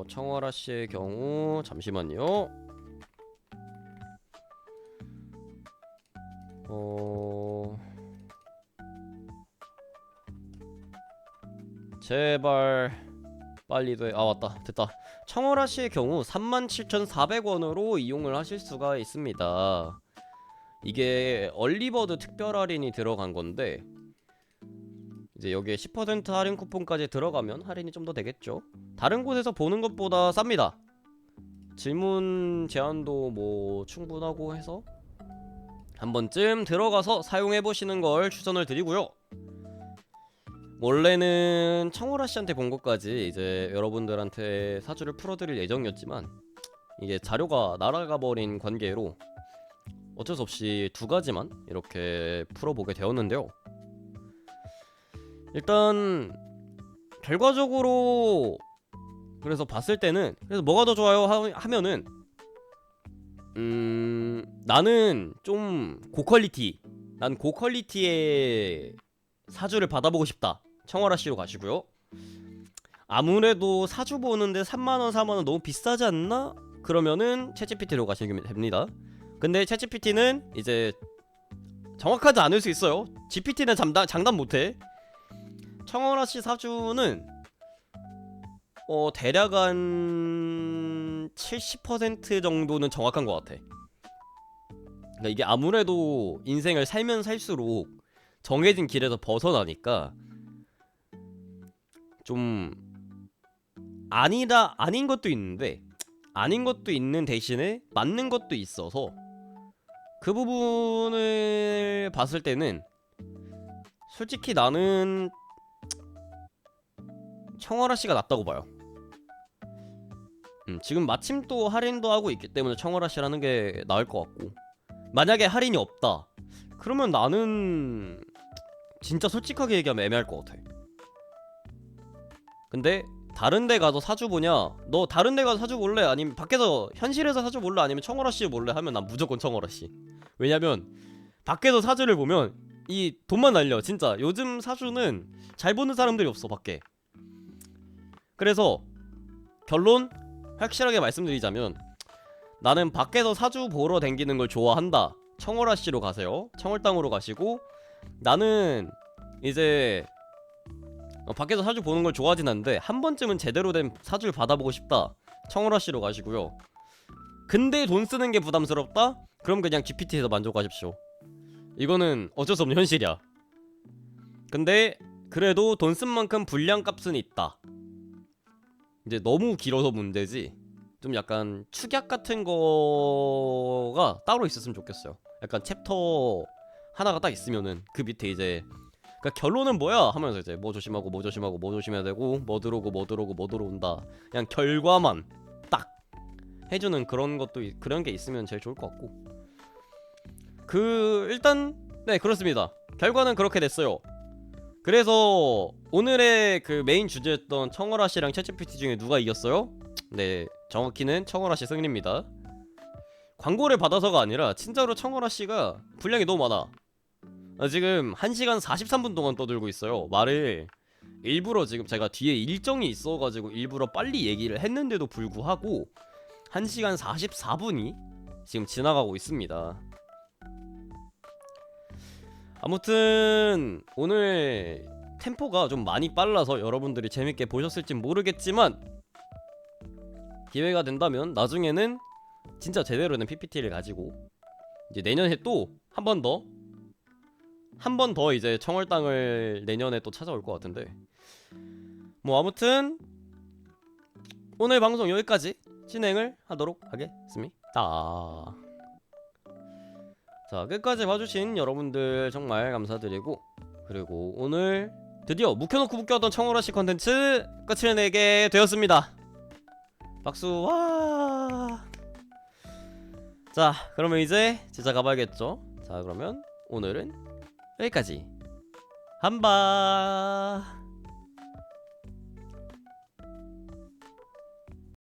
청월아씨의 경우 잠시만요. 제발 빨리 돼. 아 맞다, 됐다. 청월아씨의 경우 37,400원으로 이용을 하실 수가 있습니다. 이게 얼리버드 특별 할인이 들어간 건데 이제 여기에 10% 할인 쿠폰까지 들어가면 할인이 좀 더 되겠죠. 다른 곳에서 보는 것보다 쌉니다. 질문 제한도 뭐 충분하고 해서 한 번쯤 들어가서 사용해보시는 걸 추천을 드리고요. 원래는 청월아씨한테 본 것까지 이제 여러분들한테 사주를 풀어드릴 예정이었지만 이게 자료가 날아가 버린 관계로 어쩔 수 없이 두 가지만 이렇게 풀어보게 되었는데요. 일단 결과적으로 그래서 봤을 때는, 그래서 뭐가 더 좋아요 하면은 나는 좀 고퀄리티, 난 고퀄리티의 사주를 받아보고 싶다, 청월아씨로 가시고요. 아무래도 사주 보는데 3만원 4만원 너무 비싸지 않나? 그러면은 챗GPT로 가시면 됩니다. 근데 챗GPT는 이제 정확하지 않을 수 있어요. GPT는 장담 못해. 청월아씨 사주는 대략 한 70% 정도는 정확한 것 같아. 그러니까 이게 아무래도 인생을 살면 살수록 정해진 길에서 벗어나니까 좀 아닌 것도 있는데, 아닌 것도 있는 대신에 맞는 것도 있어서 그 부분을 봤을 때는 솔직히 나는 청월아씨가 낫다고 봐요. 지금 마침 또 할인도 하고 있기 때문에 청월아씨라는 게 나을 것 같고, 만약에 할인이 없다 그러면 나는 진짜 솔직하게 얘기하면 애매할 것 같아. 근데 다른 데 가서 사주 보냐, 너 다른 데 가서 사주 볼래? 아니면 밖에서 현실에서 사주 볼래? 아니면 청월아씨 볼래? 하면 난 무조건 청월아씨. 왜냐면 밖에서 사주를 보면 이 돈만 날려. 진짜 요즘 사주는 잘 보는 사람들이 없어 밖에. 그래서 결론 확실하게 말씀드리자면 나는 밖에서 사주 보러 댕기는 걸 좋아한다, 청월아씨로 가세요. 청월당으로 가시고, 나는 이제 밖에서 사주 보는 걸 좋아하진 않는데 한 번쯤은 제대로 된 사주를 받아보고 싶다, 청월아씨로 가시고요. 근데 돈 쓰는 게 부담스럽다? 그럼 그냥 GPT에서 만족하십시오. 이거는 어쩔 수 없는 현실이야. 근데 그래도 돈 쓴 만큼 분량값은 있다. 이제 너무 길어서 문제지, 좀 약간 축약 같은 거가 따로 있었으면 좋겠어요. 약간 챕터 하나가 딱 있으면은 그 밑에 이제 그러니까 결론은 뭐야 하면서 이제 뭐 조심하고 뭐 조심하고 뭐 조심해야 되고 뭐 들어오고 뭐 들어오고 뭐 들어온다, 그냥 결과만 딱 해주는 그런 게 있으면 제일 좋을 것 같고, 일단 네 그렇습니다. 결과는 그렇게 됐어요. 그래서 오늘의 그 메인 주제였던 청월아씨랑 챗GPT 중에 누가 이겼어요? 네, 정확히는 청월아씨 승리입니다. 광고를 받아서가 아니라 진짜로 청월아씨가 분량이 너무 많아. 지금 1시간 43분 동안 떠들고 있어요. 말을 일부러, 지금 제가 뒤에 일정이 있어가지고 일부러 빨리 얘기를 했는데도 불구하고 1시간 44분이 지금 지나가고 있습니다. 아무튼 오늘 템포가 좀 많이 빨라서 여러분들이 재밌게 보셨을진 모르겠지만, 기회가 된다면 나중에는 진짜 제대로 된 PPT를 가지고 이제 내년에 또 한 번 더 이제 청월당을 내년에 또 찾아올 것 같은데, 뭐 아무튼 오늘 방송 여기까지 진행을 하도록 하겠습니다. 자, 끝까지 봐주신 여러분들 정말 감사드리고, 그리고 오늘 드디어 묵혀놓고 묶여왔던 청어라시 컨텐츠 끝을 내게 되었습니다. 박수. 와. 자, 그러면 이제 제작 가봐야겠죠. 자, 그러면 오늘은 여기까지. 한바.